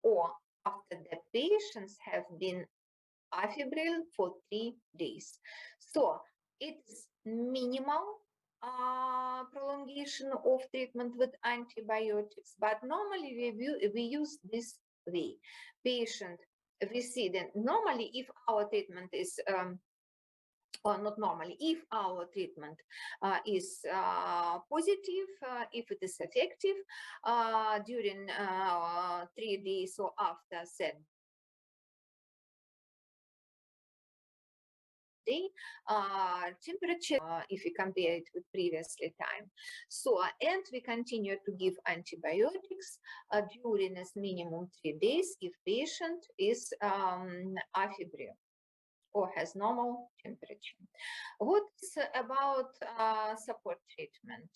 or after the patients have been afebrile for 3 days. So it's minimal prolongation of treatment with antibiotics, but normally we use this way. Patient receiving, normally if our treatment is or not normally, if our treatment is positive, if it is effective during 3 days or after said day, temperature, if we compare it with previously time. So, and we continue to give antibiotics during as minimum 3 days if patient is afebrile or has normal temperature. What is about support treatment?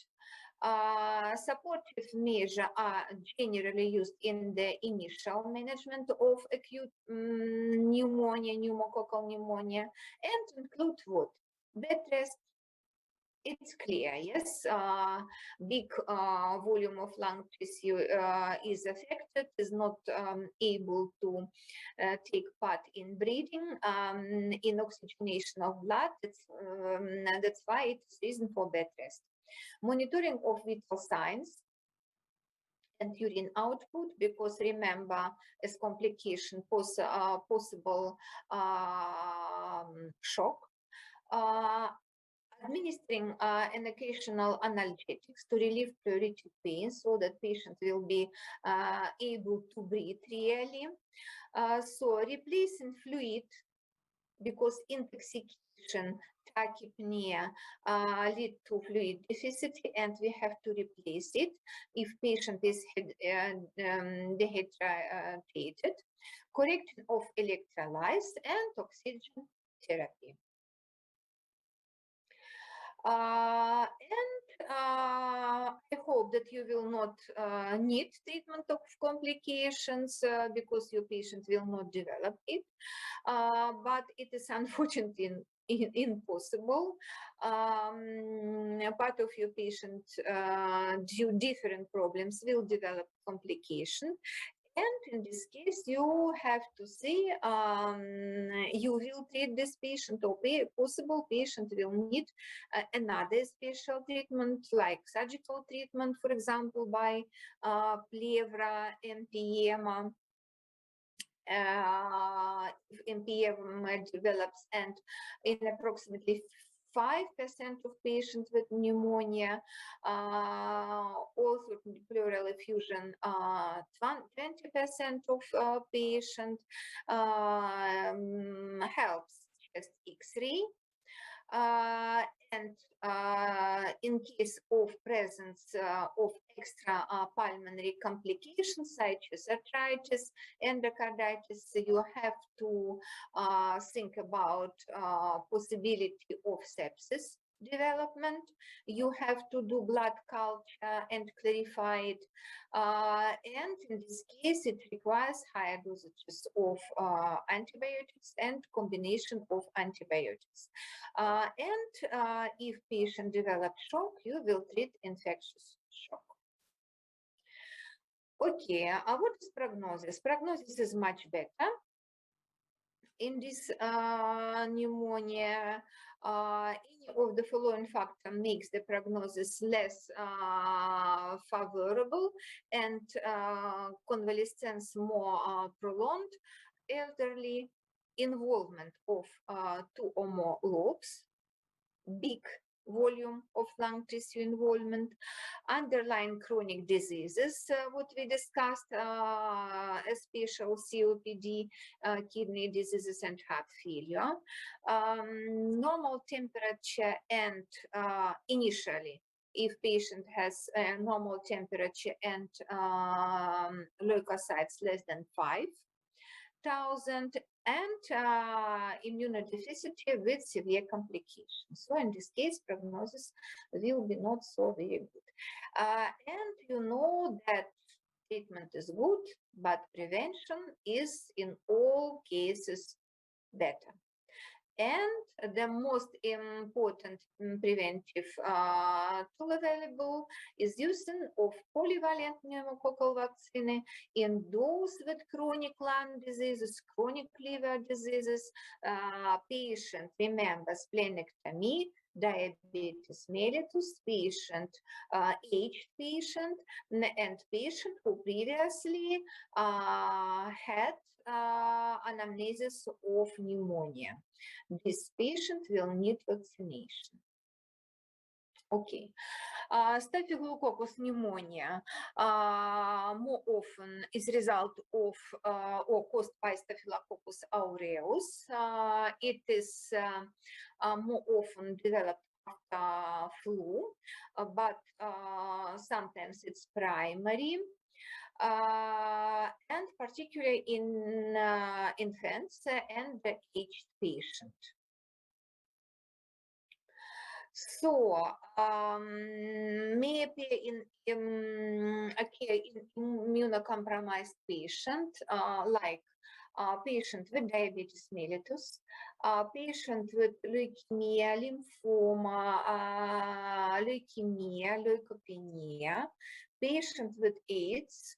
Supportive measures are generally used in the initial management of acute pneumonia, pneumococcal pneumonia, and include what? Bed rest. It's clear, yes, big volume of lung tissue is affected, is not able to take part in breathing, in oxygenation of blood. That's why it's reason for bed rest. Monitoring of vital signs and urine output, because remember, as complication, possible shock. Administering an occasional analgesics to relieve pruritic pain so that patient will be able to breathe really. So replacing fluid, because intoxication, tachypnea lead to fluid deficiency, and we have to replace it if patient is dehydrated. Correction of electrolytes and oxygen therapy. I hope that you will not need treatment of complications because your patient will not develop it, but it is unfortunately impossible. Part of your patient due different problems will develop complication. And in this case, you have to see, you will treat this patient, or possible patient will need another special treatment, like surgical treatment, for example, by plevra, empyema. If empyema develops, and in approximately 5% of patients with pneumonia, also pleural effusion, 20% of patients, helps chest X-ray. And in case of presence of extra pulmonary complications such as arthritis, endocarditis, you have to think about possibility of sepsis development. You have to do blood culture and clarify it. And in this case, it requires higher dosages of antibiotics and combination of antibiotics. And if patient develops shock, you will treat infectious shock. Okay, what is prognosis? Prognosis is much better in this pneumonia. Any of the following factor makes the prognosis less favorable and convalescence more prolonged. Elderly, involvement of 2 or more lobes, big volume of lung tissue involvement, underlying chronic diseases, what we discussed, especially COPD, kidney diseases, and heart failure, normal temperature, and initially, if patient has a normal temperature and leukocytes less than 5,000, and immunodeficiency with severe complications. So in this case, prognosis will be not so very good. And you know that treatment is good, but prevention is in all cases better. And the most important preventive tool available is using of polyvalent pneumococcal vaccine in those with chronic lung diseases, chronic liver diseases, patient remembers splenectomy, diabetes mellitus, patient, aged patient, and patient who previously had anamnesis of pneumonia. This patient will need vaccination. Okay. Staphylococcus pneumonia more often is result of or caused by Staphylococcus aureus. It is more often developed after flu, but sometimes it's primary. And particularly in infants and the aged patient. So may appear in immunocompromised patient, like patient with diabetes mellitus, patient with leukemia, lymphoma, leukopenia, patient with AIDS,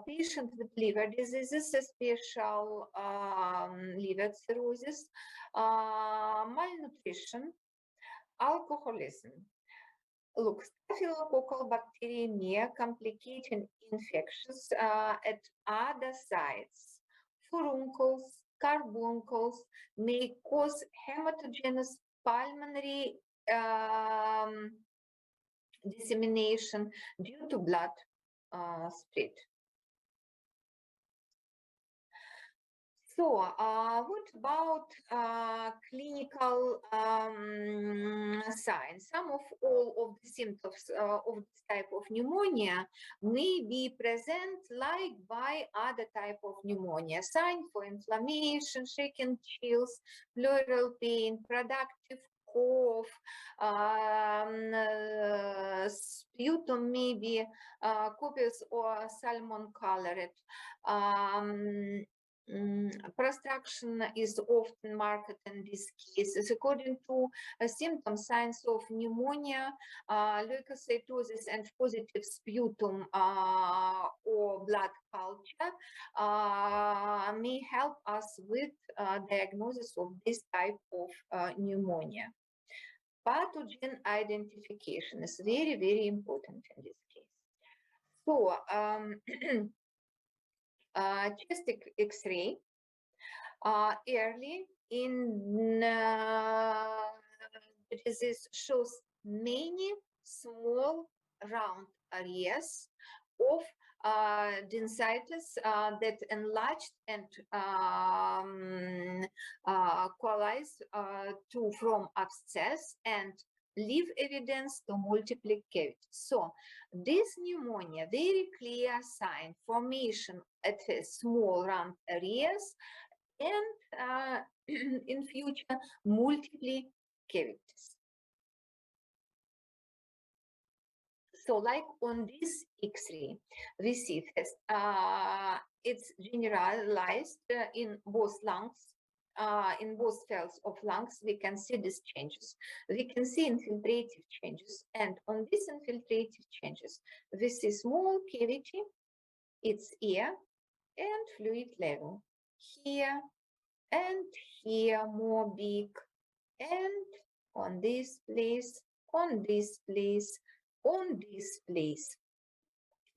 patient with liver diseases, special liver cirrhosis, malnutrition, alcoholism. Look, staphylococcal bacteremia complicating infections at other sites. Furuncles, carbuncles may cause hematogenous pulmonary dissemination due to blood split. So, what about clinical signs? Some of all of the symptoms of this type of pneumonia may be present like by other type of pneumonia. Sign for inflammation, shaking chills, pleural pain, productive cough, sputum maybe copious or salmon colored. Prostruction is often marked in these cases. According to symptom signs of pneumonia, leukocytosis and positive sputum or blood culture may help us with diagnosis of this type of pneumonia. Pathogen identification is very, very important in this case. So, chest X-ray early in the disease shows many small round areas of density that enlarged and coalesce from abscess and leave evidence to multiple cavities. So this pneumonia, very clear sign, formation at small round areas and in future multiple cavities. So like on this X-ray, we see first, it's generalized in both lungs. In both cells of lungs, we can see these changes. We can see infiltrative changes, and on these infiltrative changes, we see small cavity, its ear, and fluid level. Here and here, more big, and on this place, on this place, on this place.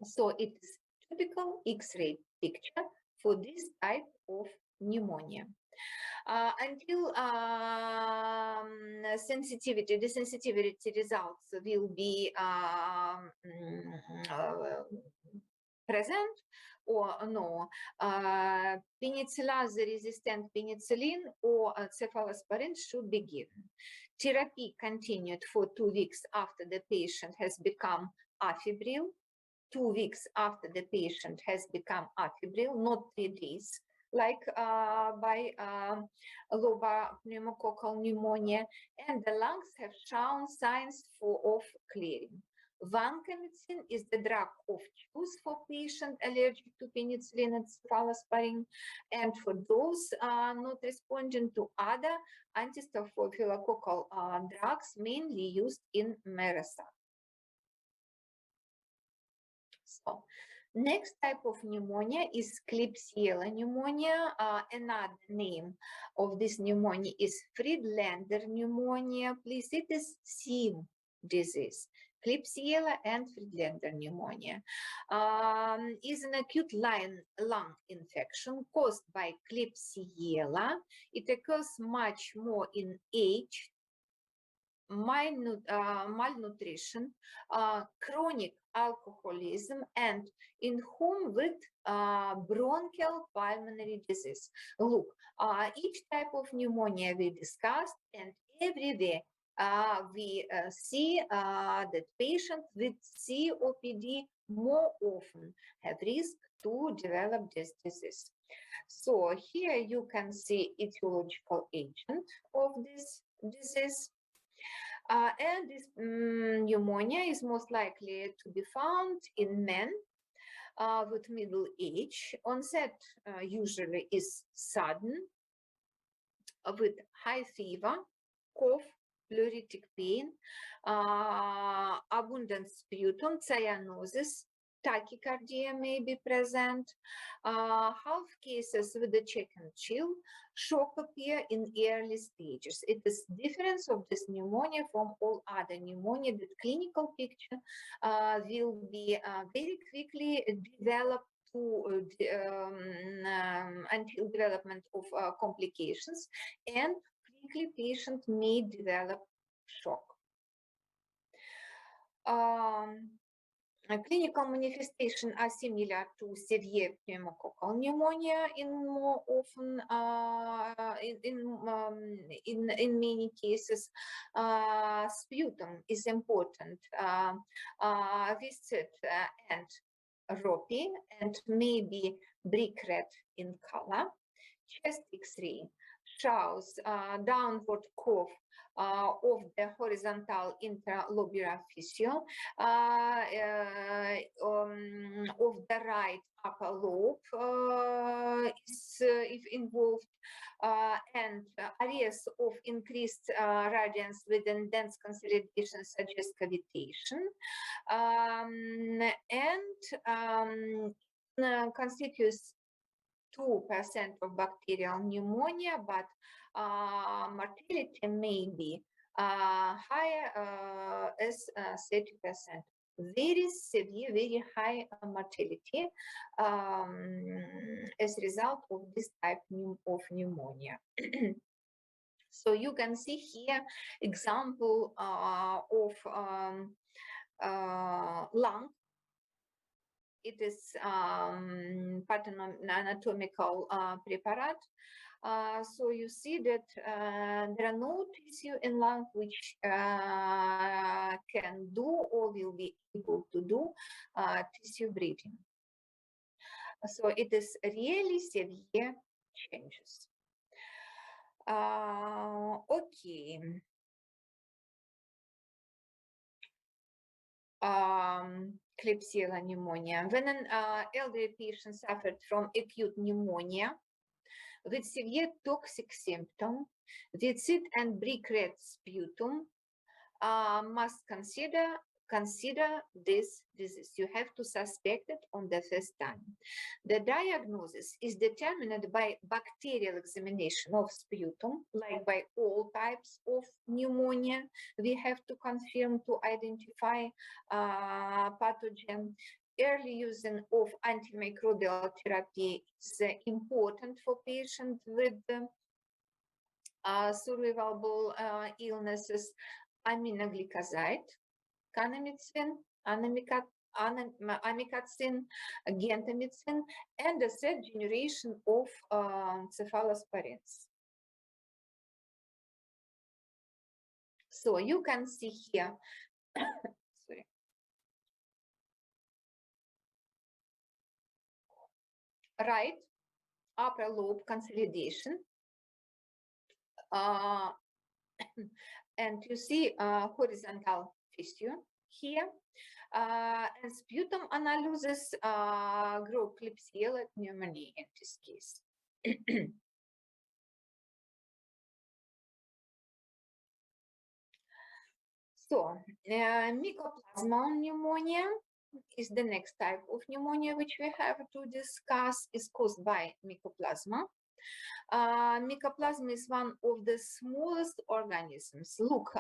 So it is typical X-ray picture for this type of pneumonia. Until desensitivity results will be present or no, penicillase-resistant penicillin or cephalosporin should be given. Therapy continued for 2 weeks after the patient has become afebrile, 2 weeks after the patient has become afebrile, not 3 days, like by lobar pneumococcal pneumonia, and the lungs have shown signs of clearing. Vancomycin is the drug of choice for patients allergic to penicillin and cephalosporin, and for those not responding to other antistaphylococcal drugs mainly used in MRSA. So, next type of pneumonia is Klebsiella pneumonia. Another name of this pneumonia is Friedlander pneumonia. Please, it is same disease. Klebsiella and Friedlander pneumonia is an acute lung infection caused by Klebsiella. It occurs much more in age, malnutrition, chronic alcoholism, and in whom with bronchial pulmonary disease. Look, each type of pneumonia we discussed, and everywhere we see that patients with COPD more often have risk to develop this disease. So here you can see etiological agent of this disease. And this pneumonia is most likely to be found in men with middle age. Onset usually is sudden, with high fever, cough, pleuritic pain, abundant sputum, cyanosis, tachycardia may be present. Half cases with the check and chill, shock appear in early stages. It is difference of this pneumonia from all other pneumonia that clinical picture will be very quickly developed until development of complications, and quickly patient may develop shock. Clinical manifestations are similar to severe pneumococcal pneumonia in more often in many cases. Sputum is important, viscid and ropey, and maybe brick red in color. Chest X-ray shows downward curve of the horizontal interlobular fissure of the right upper lobe is if involved, and areas of increased radiance within dense consolidation suggest cavitation, and constitutes 2% of bacterial pneumonia, but mortality may be higher as 30%. Very severe, very high mortality as a result of this type of pneumonia. So you can see here example of lung. It is pathoanatomical preparat. So you see that there are no tissue in lung which can do or will be able to do tissue breathing. So it is really severe changes. Okay. Klebsiella pneumonia. When an elderly patient suffered from acute pneumonia with severe toxic symptom, viscid and brick red sputum, must consider this disease. You have to suspect it on the first time. The diagnosis is determined by bacterial examination of sputum, like by all types of pneumonia. We have to confirm to identify pathogen. Early using of antimicrobial therapy is important for patients with survivable illnesses, aminoglycoside, kanamycin, amikacin, gentamicin, and the third generation of cephalosporins. So you can see here, sorry, right upper lobe consolidation, and you see horizontal tissue here, and sputum analysis group Klebsiella Pneumonia in this case. So, Mycoplasma pneumonia is the next type of pneumonia which we have to discuss. Is caused by Mycoplasma. Mycoplasma is one of the smallest organisms. Look,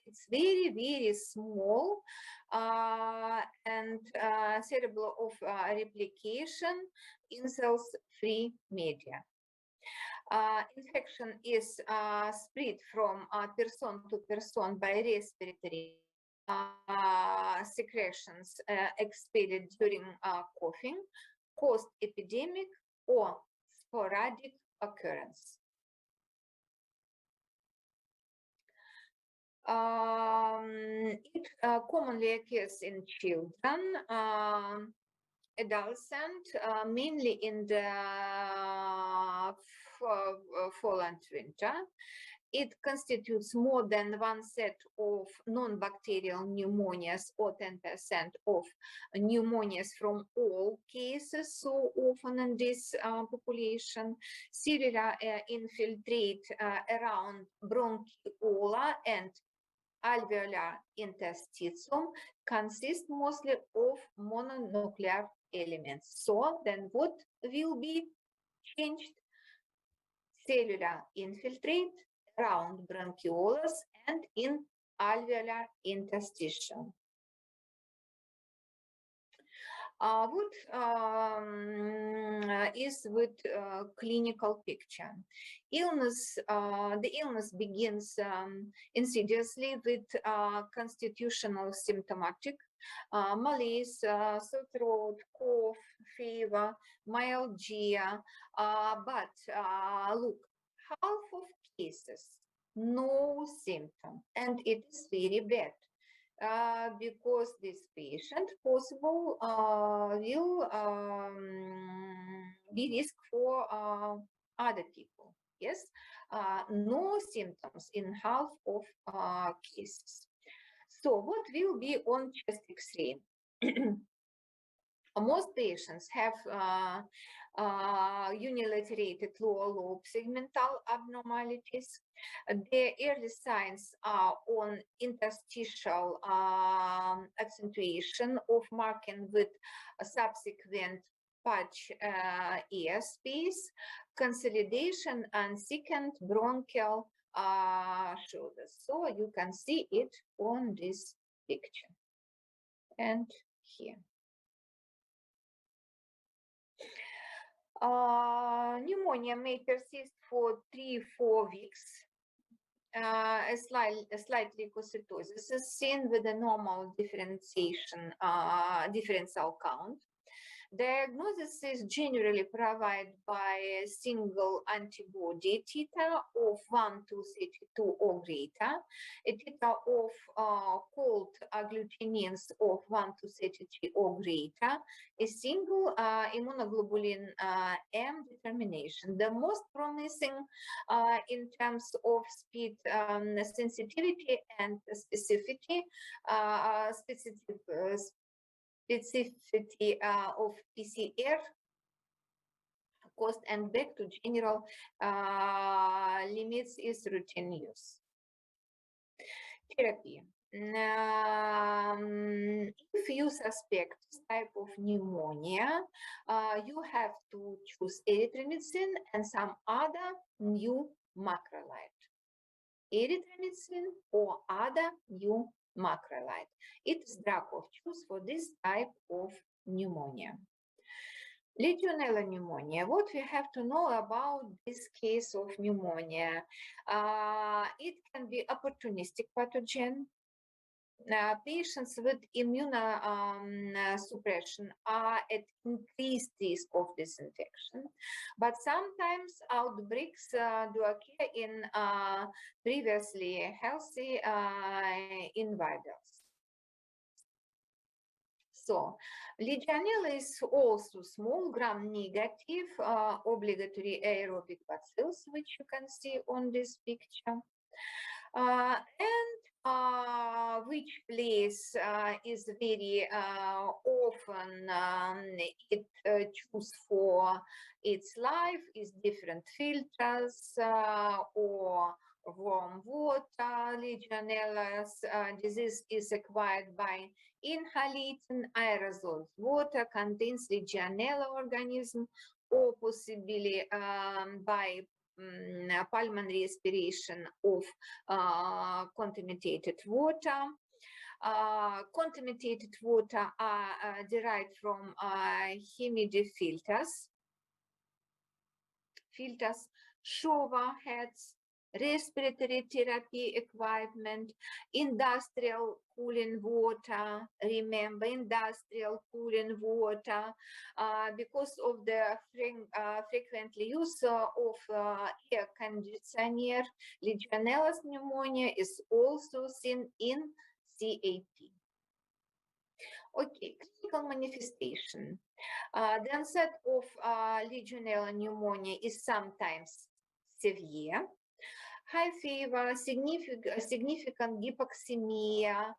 it's very, very small and capable of replication in cells-free media. Infection is spread from person to person by respiratory secretions expelled during coughing, caused epidemic or sporadic occurrence. It commonly occurs in children, adolescent, mainly in the fall and winter. It constitutes more than 1/3 of non-bacterial pneumonias, or 10% of pneumonias from all cases, so often in this population. Cellular infiltrate around bronchiola and alveolar interstitium consist mostly of mononuclear elements. So then what will be changed? Cellular infiltrate around bronchioles and in alveolar interstitium. What is with clinical picture? The illness begins insidiously with constitutional symptomatic, malaise, sore throat, cough, fever, myalgia, but look, half of cases, no symptom, and it is very bad. Because this patient possible will be risk for other people. Yes, no symptoms in half of cases. So what will be on chest X-ray? Most patients have unilaterated lower lobe segmental abnormalities. The early signs are on interstitial accentuation of marking with a subsequent patch ear space, consolidation, and thickened bronchial shoulders. So you can see it on this picture and here. Pneumonia may persist for 3-4 weeks. A slight leukocytosis is seen with a normal differential count. Diagnosis is generally provided by a single antibody titer of 1 to 32 or greater, a titer of cold agglutinins of 1 to 33 or greater, a single immunoglobulin M determination. The most promising in terms of speed, sensitivity, and specificity, specificity of PCR, cost, and back to general limits is routine use. Therapy. If you suspect this type of pneumonia, you have to choose erythromycin and some other new macrolide. Erythromycin or other new macrolide. It is drug of choice for this type of pneumonia. Legionella pneumonia. What we have to know about this case of pneumonia? It can be opportunistic pathogen. Patients with immunosuppression are at increased risk of this infection, but sometimes outbreaks do occur in previously healthy individuals. So, Legionella is also small gram-negative obligatory aerobic bacillus, which you can see on this picture. Which place is very often it choose for its life is different filters or warm water. Legionella's disease is acquired by inhalating aerosol. Water contains Legionella organism, or possibly by pulmonary aspiration of contaminated water. Contaminated water are derived from humidifilters, shower heads, respiratory therapy equipment, industrial cooling water. Remember, industrial cooling water, because of the frequently use of air conditioner, Legionella pneumonia is also seen in CAP. Okay, clinical manifestation. The onset of Legionella pneumonia is sometimes severe. High fever, significant hypoxemia,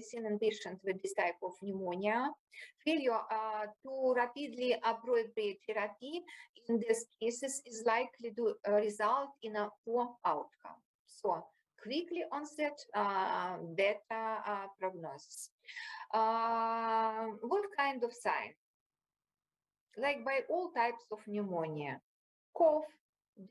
seen in patients with this type of pneumonia. Failure to rapidly appropriate therapy in these cases is likely to result in a poor outcome. So, quickly onset, better prognosis. What kind of sign? Like by all types of pneumonia: cough,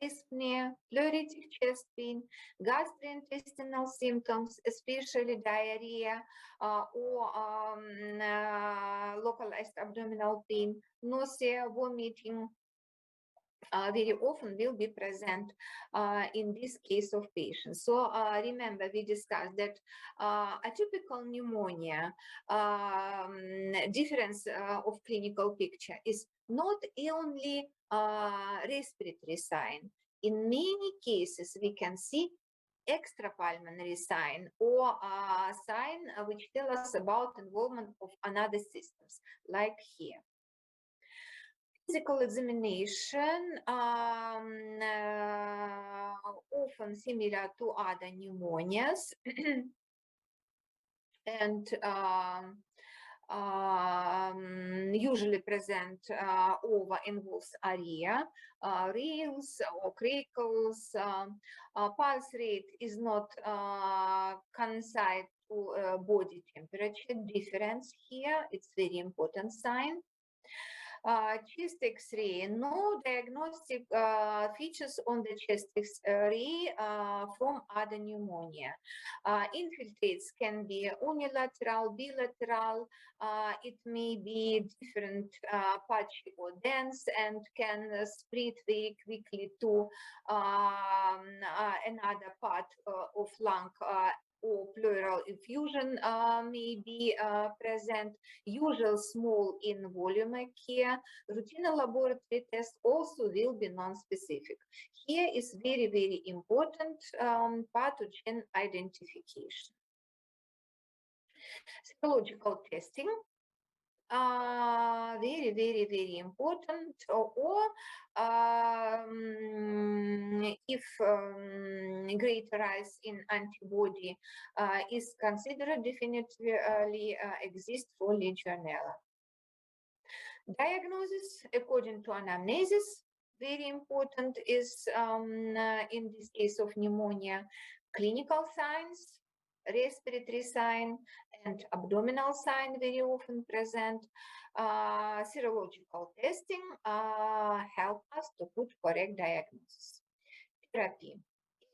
dyspnea, pleuritic chest pain, gastrointestinal symptoms, especially diarrhea or localized abdominal pain, nausea, vomiting, very often will be present in this case of patients. So remember, we discussed that atypical pneumonia, difference of clinical picture is not only respiratory sign. In many cases, we can see extrapulmonary sign or sign which tell us about involvement of another systems, like here. Physical examination, often similar to other pneumonias, and usually present over involves area, rails or crackles. Pulse rate is not coincide to body temperature difference here. It's very important sign. Chest X-ray, no diagnostic features on the chest X-ray from other pneumonia. Infiltrates can be unilateral, bilateral, it may be different, patchy or dense, and can spread very quickly to another part of lung, or pleural effusion may be present, usual small in volume here. Routine laboratory test also will be non-specific. Here is very, very important pathogen identification. Serological testing, very, very, very important, or if greater rise in antibody is considered, definitely exist for Legionella. Diagnosis according to anamnesis, very important, is in this case of pneumonia. Clinical signs, respiratory sign, and abdominal sign very often present. Serological testing help us to put correct diagnosis. Therapy.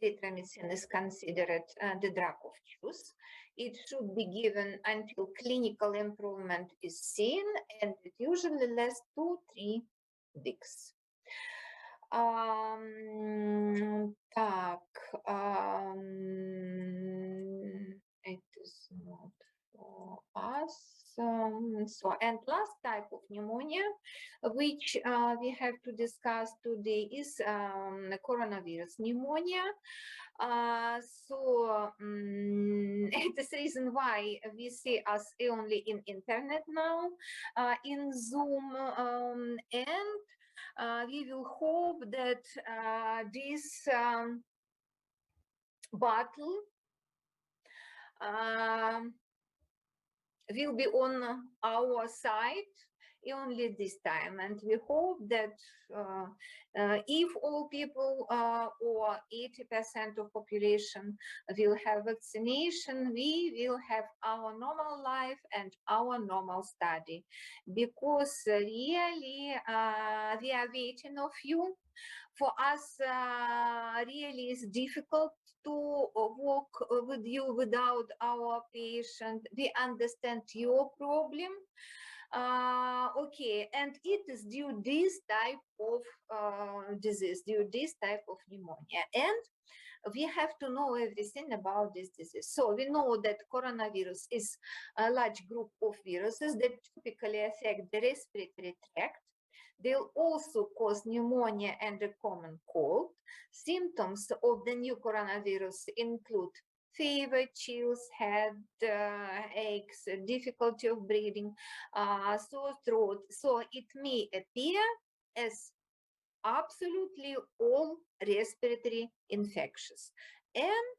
erythromycin is considered the drug of choice. It should be given until clinical improvement is seen, and it usually lasts 2-3 weeks. It is not for us. And last type of pneumonia, which we have to discuss today, is coronavirus pneumonia. It is reason why we see us only in internet now, in Zoom, and we will hope that this battle will be on our side only this time, and we hope that if all people or 80% of population will have vaccination, we will have our normal life and our normal study, because really we are waiting of you. For us, really is difficult to work with you without our patient. We understand your problem. Okay, and it is due this type of disease, due this type of pneumonia. And we have to know everything about this disease. So we know that coronavirus is a large group of viruses that typically affect the respiratory tract. They'll also cause pneumonia and a common cold. Symptoms of the new coronavirus include fever, chills, head aches, difficulty of breathing, sore throat. So it may appear as absolutely all respiratory infections. And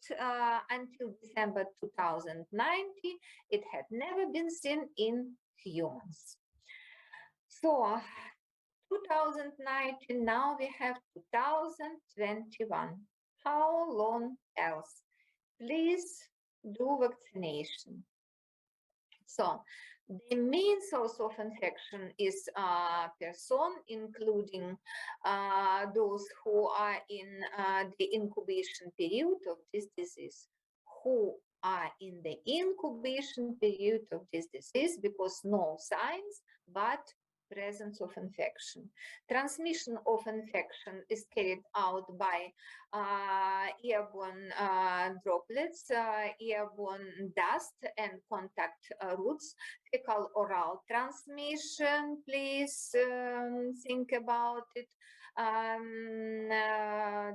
until December 2019, it had never been seen in humans. So 2019, now we have 2021. How long else? Please do vaccination. So the main source of infection is person, including those who are in the incubation period of this disease, who are in the incubation period of this disease, because no signs, but presence of infection. Transmission of infection is carried out by airborne droplets, airborne dust, and contact routes. Fecal oral transmission, please think about it.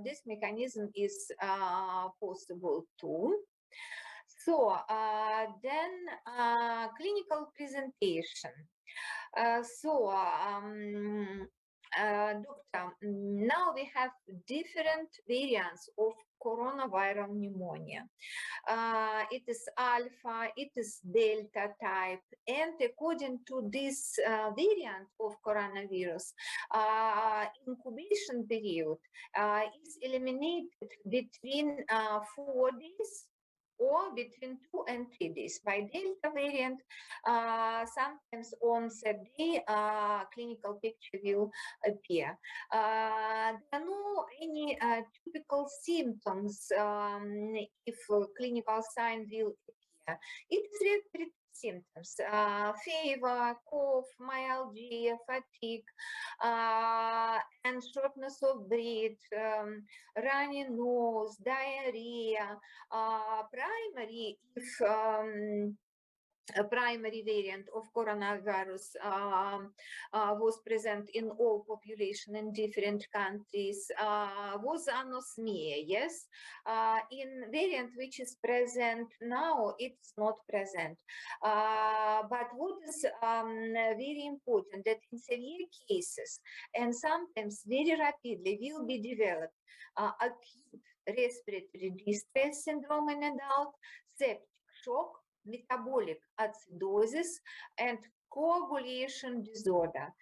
This mechanism is possible too. So then clinical presentation. Doctor, now we have different variants of coronaviral pneumonia. It is alpha, it is delta type, and according to this variant of coronavirus, incubation period is eliminated between 4 days or between 2 and 3 days. By Delta variant, sometimes on third day, clinical picture will appear. There are no any typical symptoms if clinical sign will appear. It is respiratory symptoms, fever, cough, myalgia, fatigue, and shortness of breath, runny nose, diarrhea. Primary, if a primary variant of coronavirus was present in all population in different countries, was anosmia, yes. In variant which is present now, it's not present. But what is very important, that in severe cases, and sometimes very rapidly, will be developed acute respiratory distress syndrome in adult, septic shock, metabolic acidosis, and coagulation disorder.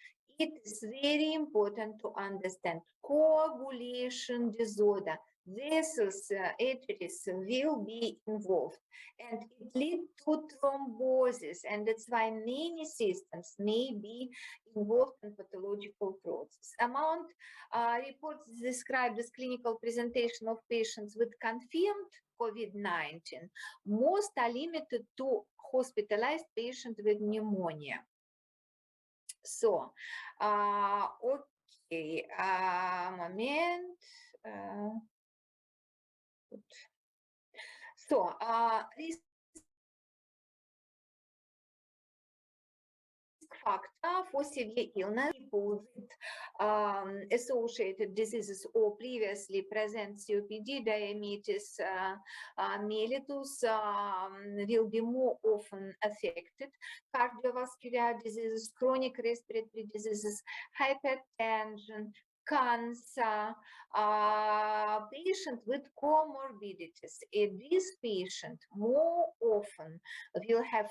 it is very important to understand coagulation disorder. Vessels, arteries will be involved, and it leads to thrombosis, and that's why many systems may be involved in pathological process. Among reports described as clinical presentation of patients with confirmed COVID-19, most are limited to hospitalized patients with pneumonia. So, okay, moment. So, risk factor for severe illness, people with associated diseases or previously present COPD, diabetes, mellitus will be more often affected. Cardiovascular diseases, chronic respiratory diseases, hypertension, cancer, patient with comorbidities. This patient more often will have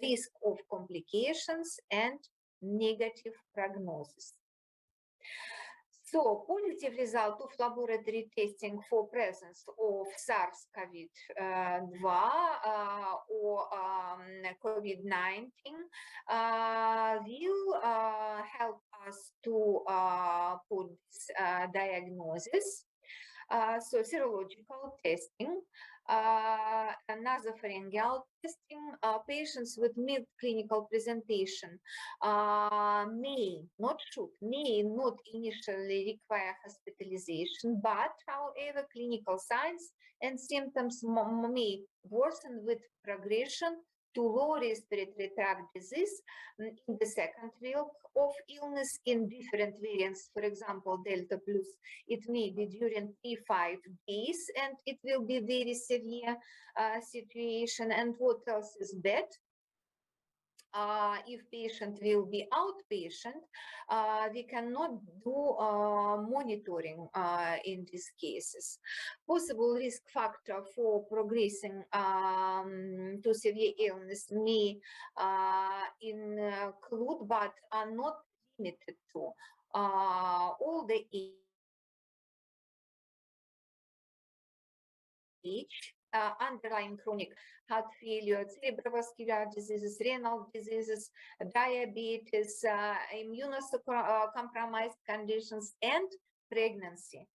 risk of complications and negative prognosis. So, positive result of laboratory testing for presence of SARS-CoV-2 or COVID-19 will help us to put this diagnosis. So, serological testing, nasopharyngeal testing, patients with mild clinical presentation may not initially require hospitalization, but however, clinical signs and symptoms may worsen with progression to lower respiratory tract disease in the second week of illness in different variants. For example, Delta plus, it may be during 3-5 days, and it will be very severe situation. And what else is bad? If patient will be outpatient, we cannot do monitoring in these cases. Possible risk factor for progressing to severe illness may include, but are not limited to, all the age, underlying chronic heart failure, cerebrovascular diseases, renal diseases, diabetes, immunocompromised conditions, and pregnancy.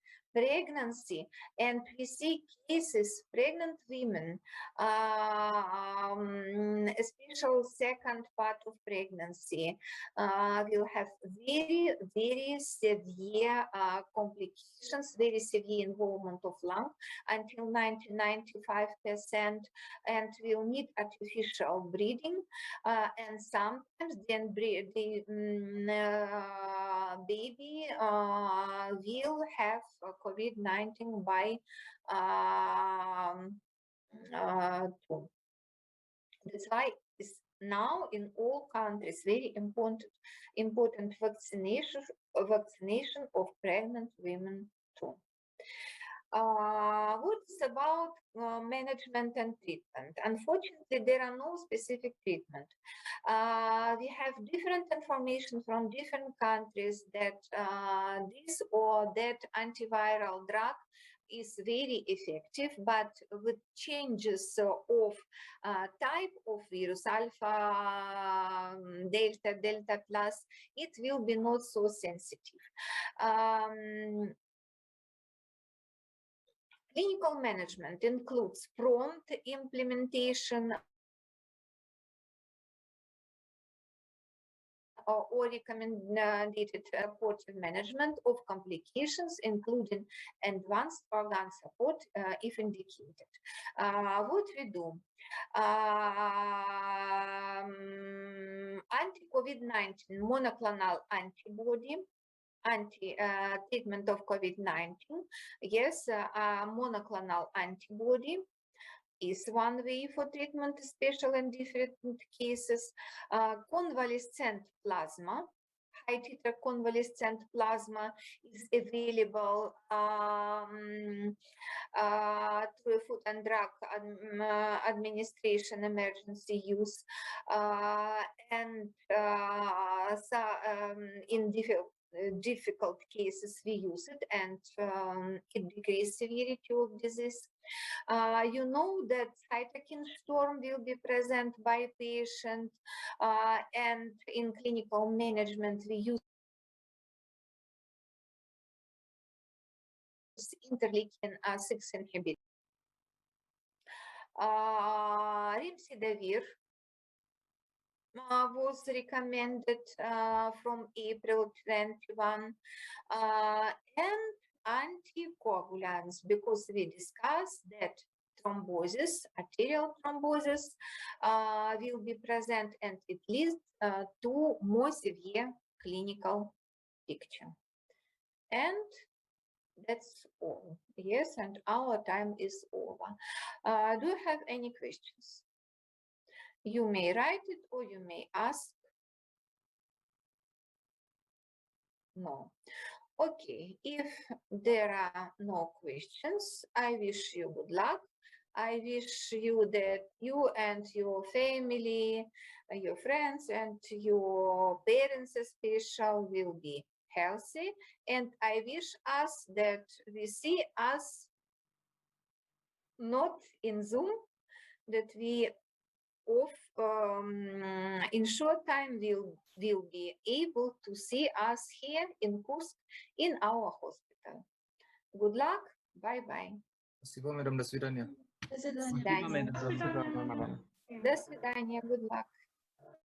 And we see cases, pregnant women, especially second part of pregnancy, will have very, very severe complications, very severe involvement of lung until 90-95%, and will need artificial breathing, and sometimes then the baby will have COVID-19 by 2. That's why it's now in all countries very important vaccination of pregnant women too. What's about management and treatment? Unfortunately, there are no specific treatment. We have different information from different countries that this or that antiviral drug is very effective, but with changes of type of virus, alpha, delta plus, it will be not so sensitive. Clinical management includes prompt implementation or recommended supportive management of complications, including advanced organ support if indicated. What we do? Anti-COVID-19 monoclonal antibody, treatment of COVID-19. Yes, monoclonal antibody is one way for treatment, especially in different cases. Convalescent plasma, high titer convalescent plasma is available through a Food and Drug Administration emergency use, and so, in difficult cases we use it, and it decreases severity of disease. You know that cytokine storm will be present by patient, and in clinical management we use interleukin 6 inhibitor. Remdesivir was recommended from April 21, and anticoagulants, because we discussed that thrombosis, arterial thrombosis, will be present, and it leads to more severe clinical picture. And that's all. Yes, and our time is over. Do you have any questions? You may write it or you may ask. No. Okay, if there are no questions, I wish you good luck. I wish you that you and your family, your friends and your parents especially will be healthy. And I wish us that we see us not in Zoom, that we in short time will be able to see us here in Kursk in our hospital. Good luck. Bye-bye. Спасибо, madam. До свидания. До свидания. До свидания. Good luck.